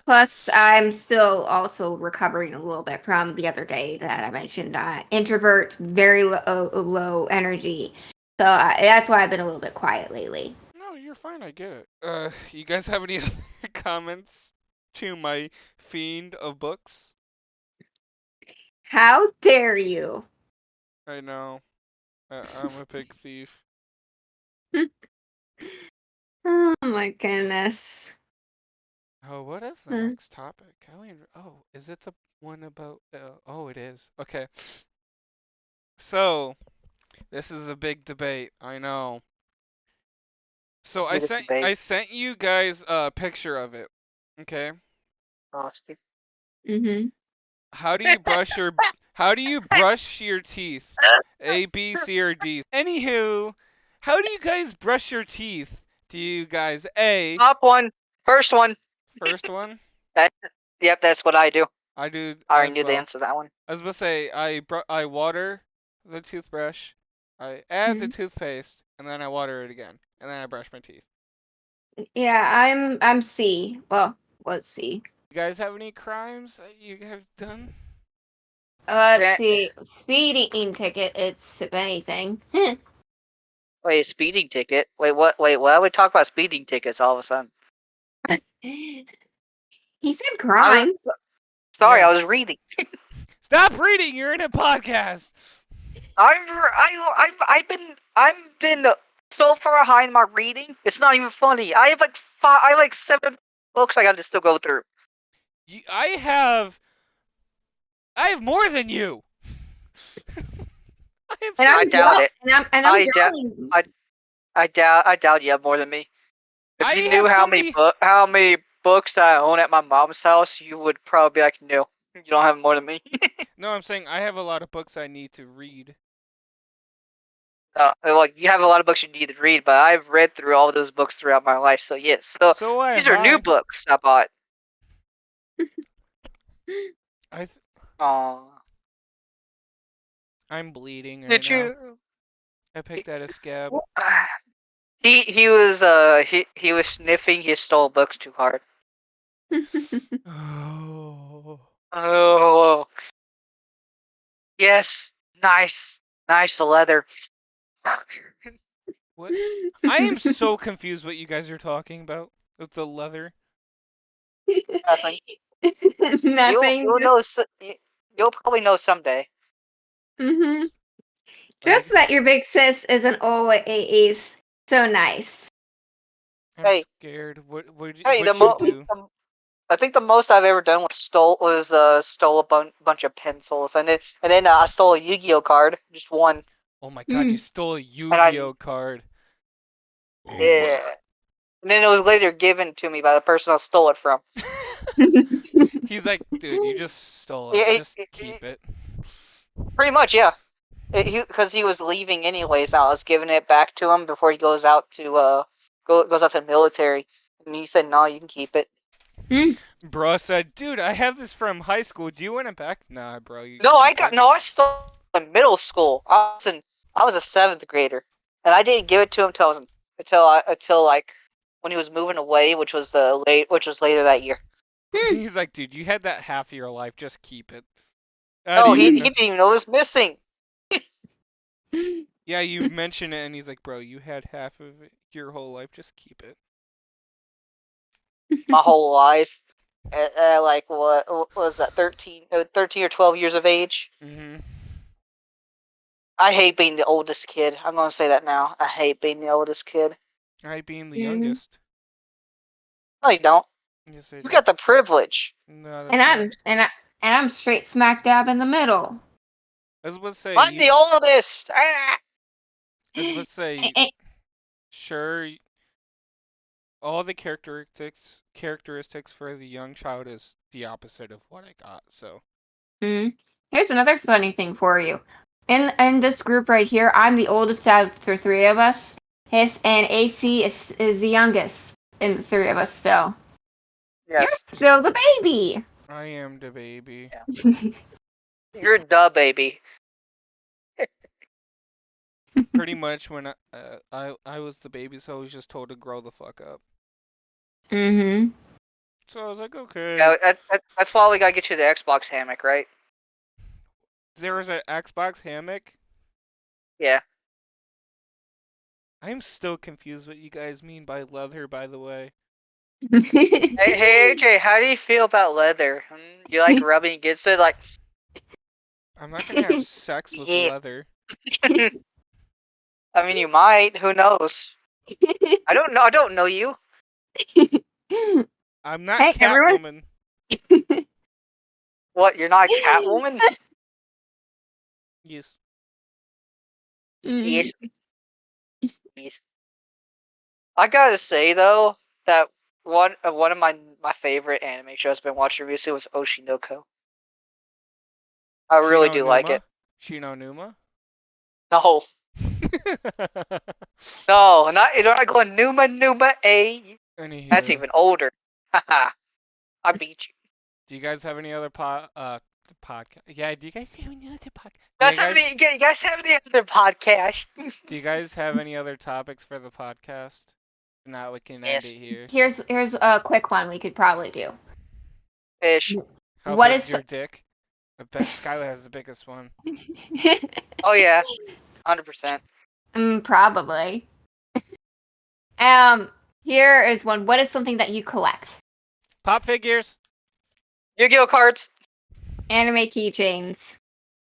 S3: Plus, I'm still also recovering a little bit from the other day that I mentioned. Introvert, very low energy. So that's why I've been a little bit quiet lately.
S1: No, you're fine, I get it. You guys have any other comments to my fiend of books?
S3: How dare you?
S1: I know. I'm a big thief.
S3: Oh my goodness.
S1: Oh, what is the
S3: Uh,
S1: next topic? Oh, is it the one about? Oh, it is. Okay. So, this is a big debate. I know. So
S2: Biggest debate.
S1: I sent you guys a picture of it. Okay.
S2: Honestly.
S3: mm-hmm.
S1: How do you brush your teeth? A, B, C, or D? Anywho, how do you guys brush your teeth? Do you guys A,
S2: Top one. First one.
S1: first one?
S2: That, yep, that's what I do.
S1: I do
S2: I already
S1: as
S2: knew the
S1: well.
S2: answer to that one.
S1: I was about to say I water the toothbrush, I add the toothpaste, and then I water it again, and then I brush my teeth.
S3: Yeah, I'm C. Well, let's see.
S1: You guys have any crimes that you have done?
S3: Let's
S2: That,
S3: see. Speeding ticket. It's if anything.
S2: wait, speeding ticket? Wait, what? Wait, why would we talk about speeding tickets all of a sudden?
S3: He said
S2: I
S3: crime.
S2: was sorry,
S1: Yeah.
S2: I was reading.
S1: Stop reading. You're in a podcast.
S2: I've been so far behind my reading. It's not even funny. I have like I have like 7 books I got to still go through.
S1: I have more than you. I have
S3: And
S2: I
S3: I'm
S2: doubt
S3: draw-
S2: it.
S3: and I'm
S2: I doubt.
S3: drawing.
S2: I doubt you have more than me. If
S1: I
S2: you knew
S1: have so many.
S2: how many books I own at my mom's house, you would probably be like, no, you don't have more than me.
S1: No, I'm saying I have a lot of books I need to read.
S2: Like you have a lot of books you need to read, but I've read through all of those books throughout my life. So yes, so
S1: So why
S2: these
S1: have
S2: are new
S1: I?
S2: books I bought.
S1: I
S2: Aww.
S1: I'm bleeding right
S2: Did
S1: now.
S2: you?
S1: I picked at a scab.
S2: He was sniffing his stole books too hard.
S1: Oh.
S2: Oh yes, nice leather.
S1: What? I am so confused what you guys are talking about with the leather.
S2: Nothing.
S3: Nothing.
S2: You'll know. You'll probably know someday.
S3: Mm-hmm. Just
S1: Like,
S3: that your big sis isn't always so nice.
S1: I'm
S2: Hey,
S1: scared.
S2: hey,
S1: What'd you do?
S2: I think the most I've ever done stole a bunch of pencils, and then I stole a Yu-Gi-Oh card, just one,
S1: Oh my god, you
S3: Mm.
S1: stole a
S2: and I
S1: Yu-Gi-Oh card.
S2: yeah, and then it was later given to me by the person I stole it from.
S1: He's like, dude, you just stole it.
S2: Yeah,
S1: Just keep it.
S2: pretty much, yeah. Because he was leaving anyways, I was giving it back to him before he goes out to goes out to the military, and he said, "No, you can keep it."
S3: Mm.
S1: Bro said, dude, I have this from high school. Do you want it back? Nah, bro, you
S2: No,
S1: keep it.
S2: I stole it in middle school. I was a 7th grader, and I didn't give it to him until like when he was moving away, which was later that year.
S3: Mm.
S1: He's like, dude, you had that half of your life. Just keep it. I
S2: No,
S1: don't
S2: he
S1: even know.
S2: didn't even know it was missing.
S1: Yeah, you mention it, and he's like, bro, you had half of it your whole life. Just keep it.
S2: My whole life. Like what was that? 13 or 12 years of age.
S1: Mhm.
S2: I hate being the oldest kid. I'm gonna say that now. I hate being the oldest kid.
S1: I being the
S3: Mhm.
S1: youngest.
S2: No, you don't.
S1: Yes, I
S2: You
S1: do.
S2: got the privilege.
S1: No,
S3: And
S1: that's not.
S3: I'm straight smack dab in the middle.
S1: I was about to say
S2: I'm
S1: you.
S2: the oldest. Ah!
S1: I was about to say,
S3: Eh,
S1: sure, all the characteristics for the young child is the opposite of what I got. So
S3: Here's another funny thing for you. In this group right here, I'm the oldest out of the three of us. And AC is the youngest in the three of us still. You're
S2: Yes.
S3: still the baby.
S1: I am the baby.
S2: Yeah. You're the baby.
S1: Pretty much when I was the baby, so I was just told to grow the fuck up.
S3: Mm-hmm.
S1: So I was like, okay.
S2: Yeah, that's why we gotta get you the Xbox hammock, right?
S1: There was an Xbox hammock.
S2: Yeah.
S1: I'm still confused what you guys mean by leather, by the way.
S2: Hey AJ, how do you feel about leather? You like rubbing against it? Like,
S1: I'm not gonna have sex with
S2: yeah.
S1: leather.
S2: I mean, you might. Who knows? I don't know. I don't know you.
S1: I'm not
S3: Hey, everyone.
S1: Catwoman.
S2: What? You're not a Catwoman?
S1: Yes.
S3: Mm.
S2: Yes. Yes. I gotta say though that one of my favorite anime shows I've been watching recently was Oshinoko. I really
S1: Shino
S2: do like it.
S1: Numa? Shino Numa?
S2: No, no, not you're not going Numa A. That's
S1: Anywho,
S2: even older. Haha, I beat you.
S1: do you guys have any other podcast? Yeah, do you guys have any other podcast?
S2: You guys have any other podcast?
S1: Do you guys have any other topics for the podcast? If not, we can end
S2: Yes,
S1: it here.
S3: Here's a quick one we could probably do.
S2: fish.
S1: How
S3: What
S1: big's
S3: is
S1: your dick? I bet Skylar has the biggest one.
S2: Oh yeah, 100%.
S3: Probably. Here is one. What is something that you collect?
S1: Pop figures.
S2: Yu-Gi-Oh cards.
S3: Anime keychains.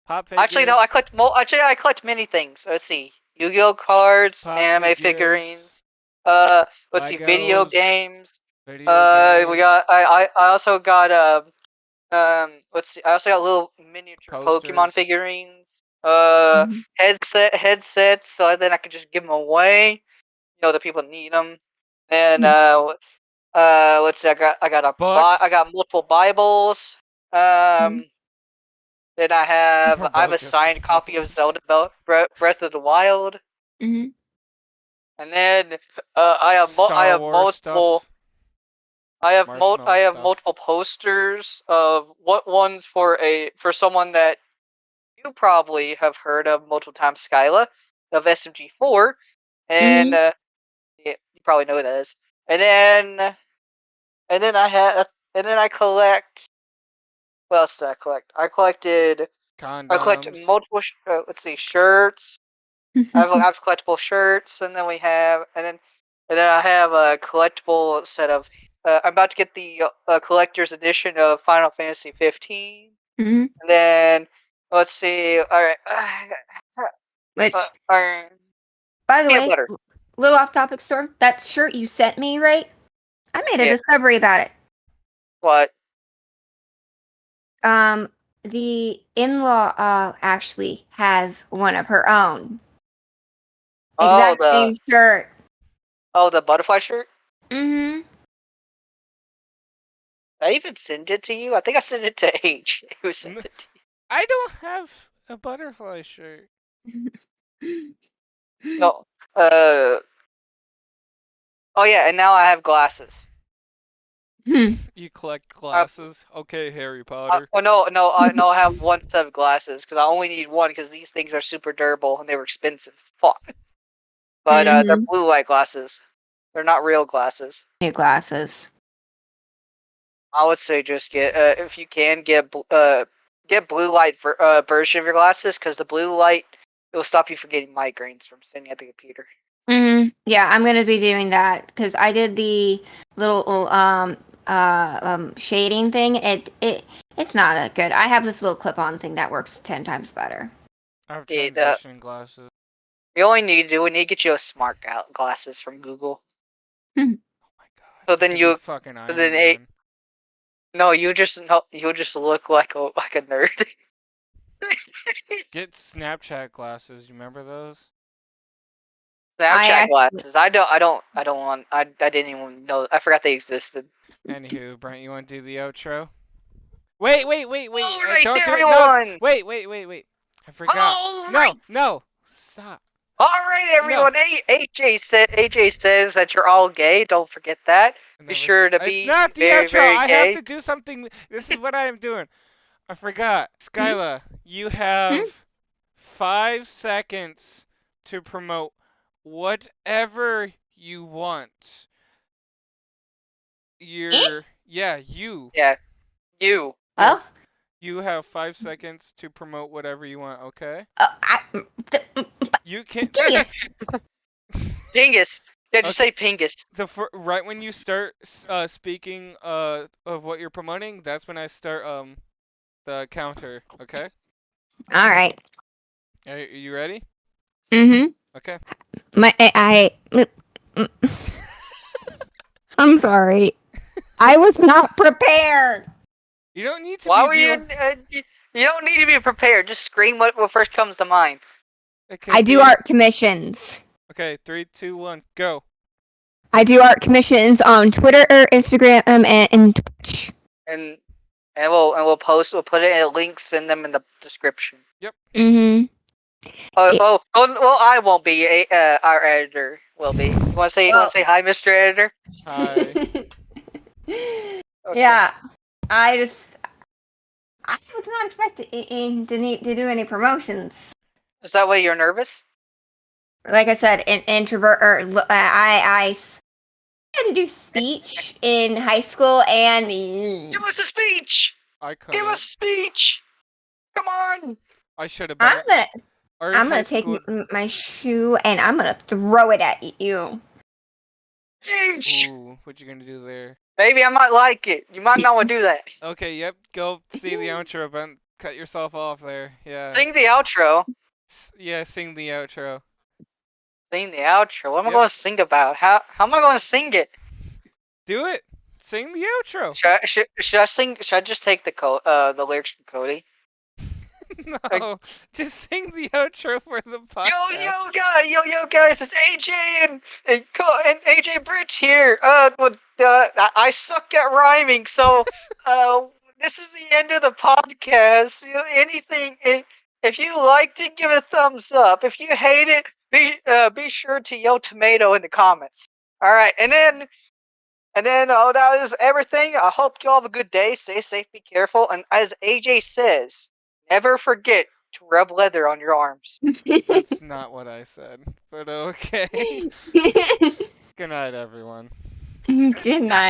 S1: Pop figures.
S2: Actually, no, I collect many things. Let's see, Yu-Gi-Oh cards,
S1: Pop
S2: anime
S1: figures,
S2: figurines. Let's see, video
S1: Legos,
S2: games.
S1: video
S2: We
S1: games,
S2: got. I also got Let's see. I also got little miniature Pokemon
S1: posters.
S2: figurines.
S3: Mhm.
S2: Headsets, so then I could just give them away. You know, the people need them. And let's see.
S1: Books.
S2: I got multiple Bibles.
S3: Mhm.
S2: Then I
S1: More
S2: have a
S1: just
S2: signed copy of
S1: Bibles.
S2: Zelda Breath of the Wild.
S3: Mhm.
S2: And then I
S1: Star
S2: have
S1: Wars
S2: multiple
S1: stuff. Marshmallow
S2: I have
S1: stuff.
S2: multiple posters of what ones for someone that you probably have heard of multiple times, Skyla, of SMG4, and
S3: Mhm.
S2: yeah, you probably know who that is. And then I collect. What else did I collect? I collected
S1: Condoms.
S2: multiple. Let's see, shirts. I've collectible shirts, and then I have a collectible set of. I'm about to get the collector's edition of Final Fantasy 15,
S3: Mhm.
S2: and then let's see. All right,
S3: Which,
S2: uh,
S3: by the
S2: peanut
S3: way,
S2: butter.
S3: little off-topic store. That shirt you sent me, right? I made a
S2: Yeah.
S3: discovery about it.
S2: What?
S3: Um, the in-law actually has one of her own.
S2: Oh,
S3: Exact same shirt.
S2: the butterfly shirt.
S3: Mm-hmm.
S2: I even sent it to you. I think I sent it to H. Who sent it to you?
S1: I don't have a butterfly shirt.
S2: No. Uh. Oh yeah, and now I have glasses.
S1: You collect
S2: Uh,
S1: glasses? Okay, Harry Potter.
S2: oh no, I have one set of glasses because I only need one because these things are super durable and they were expensive. Fuck. But they're
S3: Mm-hmm.
S2: blue light glasses. They're not real glasses.
S3: New glasses.
S2: I would say just get if you can get blue light version of your glasses because the blue light It'll stop you from getting migraines from sitting at the computer.
S3: Yeah, I'm gonna be doing that because I did the little shading thing. It's not that good. I have this little clip-on thing that works 10 times better.
S1: I have
S2: Yeah,
S1: transition glasses.
S2: you only need to do, we need to get you a smart glasses from Google.
S1: Oh my god.
S2: So then
S1: Could
S2: you,
S1: be fucking
S2: so
S1: Iron
S2: then
S1: Man.
S2: no, you'll just look like a nerd.
S1: Get Snapchat glasses. You remember those?
S2: Snapchat
S3: actually-
S2: glasses. I don't want. I didn't even know. I forgot they existed.
S1: Anywho, Brent, you want to do the outro? Wait.
S2: All right,
S1: Don't do it. No.
S2: everyone.
S1: Wait. I forgot.
S2: All right.
S1: No. Stop.
S2: All right, everyone. AJ says that you're all gay. Don't forget that. Be sure to
S1: It's
S2: be
S1: not the
S2: very,
S1: outro.
S2: very
S1: I
S2: gay.
S1: have to do something. This is what I am doing. I forgot. Skyla, you have 5 seconds to promote whatever you want. You.
S2: Yeah, you.
S3: Well,
S1: You have 5 seconds to promote whatever you want, okay? You can.
S3: give me a
S2: Pingus. Yeah, just
S1: Okay.
S2: say Pingus.
S1: Right when you start speaking of what you're promoting, that's when I start the counter, okay?
S3: All right.
S1: Are you ready? Okay.
S3: I'm sorry. I was not prepared.
S1: You don't need to
S2: Why
S1: be
S2: were you? You don't need to be prepared. Just scream what first comes to mind.
S1: Okay,
S3: I do art commissions.
S1: Okay, 3, 2, 1, go.
S3: I do art commissions on Twitter, Instagram, and Twitch.
S2: And we'll put it in links in them in the description.
S1: Yep.
S2: Well, I won't be. Our editor will be. You want to say hi, Mr. Editor?
S1: Hi.
S2: Okay.
S3: Yeah, I was not expecting to need to do any promotions.
S2: Is that why you're nervous?
S3: Like I said, an introvert. I had to do speech in high school, and
S2: Give us a speech.
S1: I
S2: Give us a speech. Come on.
S1: I should have been.
S3: I'm gonna take my shoe and I'm gonna throw it at you.
S2: Speech.
S1: Ooh, what you gonna do there?
S2: Maybe I might like it. You might not want to do that.
S1: Okay, yep. Go see the outro, but cut yourself off there. Yeah.
S2: Sing the outro.
S1: Yeah, sing the outro.
S2: Sing the outro. What am I going to sing about? How am I going to sing it?
S1: Do it. Sing the outro.
S2: Should I sing? Should I just take the lyrics from Cody?
S1: No, just sing the outro for the podcast.
S2: Yo guys, it's AJ and AJ Bridge here. I suck at rhyming, so this is the end of the podcast. If you liked it, give it a thumbs up. If you hate it, be sure to yell tomato in the comments. All right, and then that is everything. I hope you all have a good day. Stay safe, be careful, and as AJ says, never forget to rub leather on your arms.
S1: That's not what I said, but okay. Good night, everyone.
S3: Good night.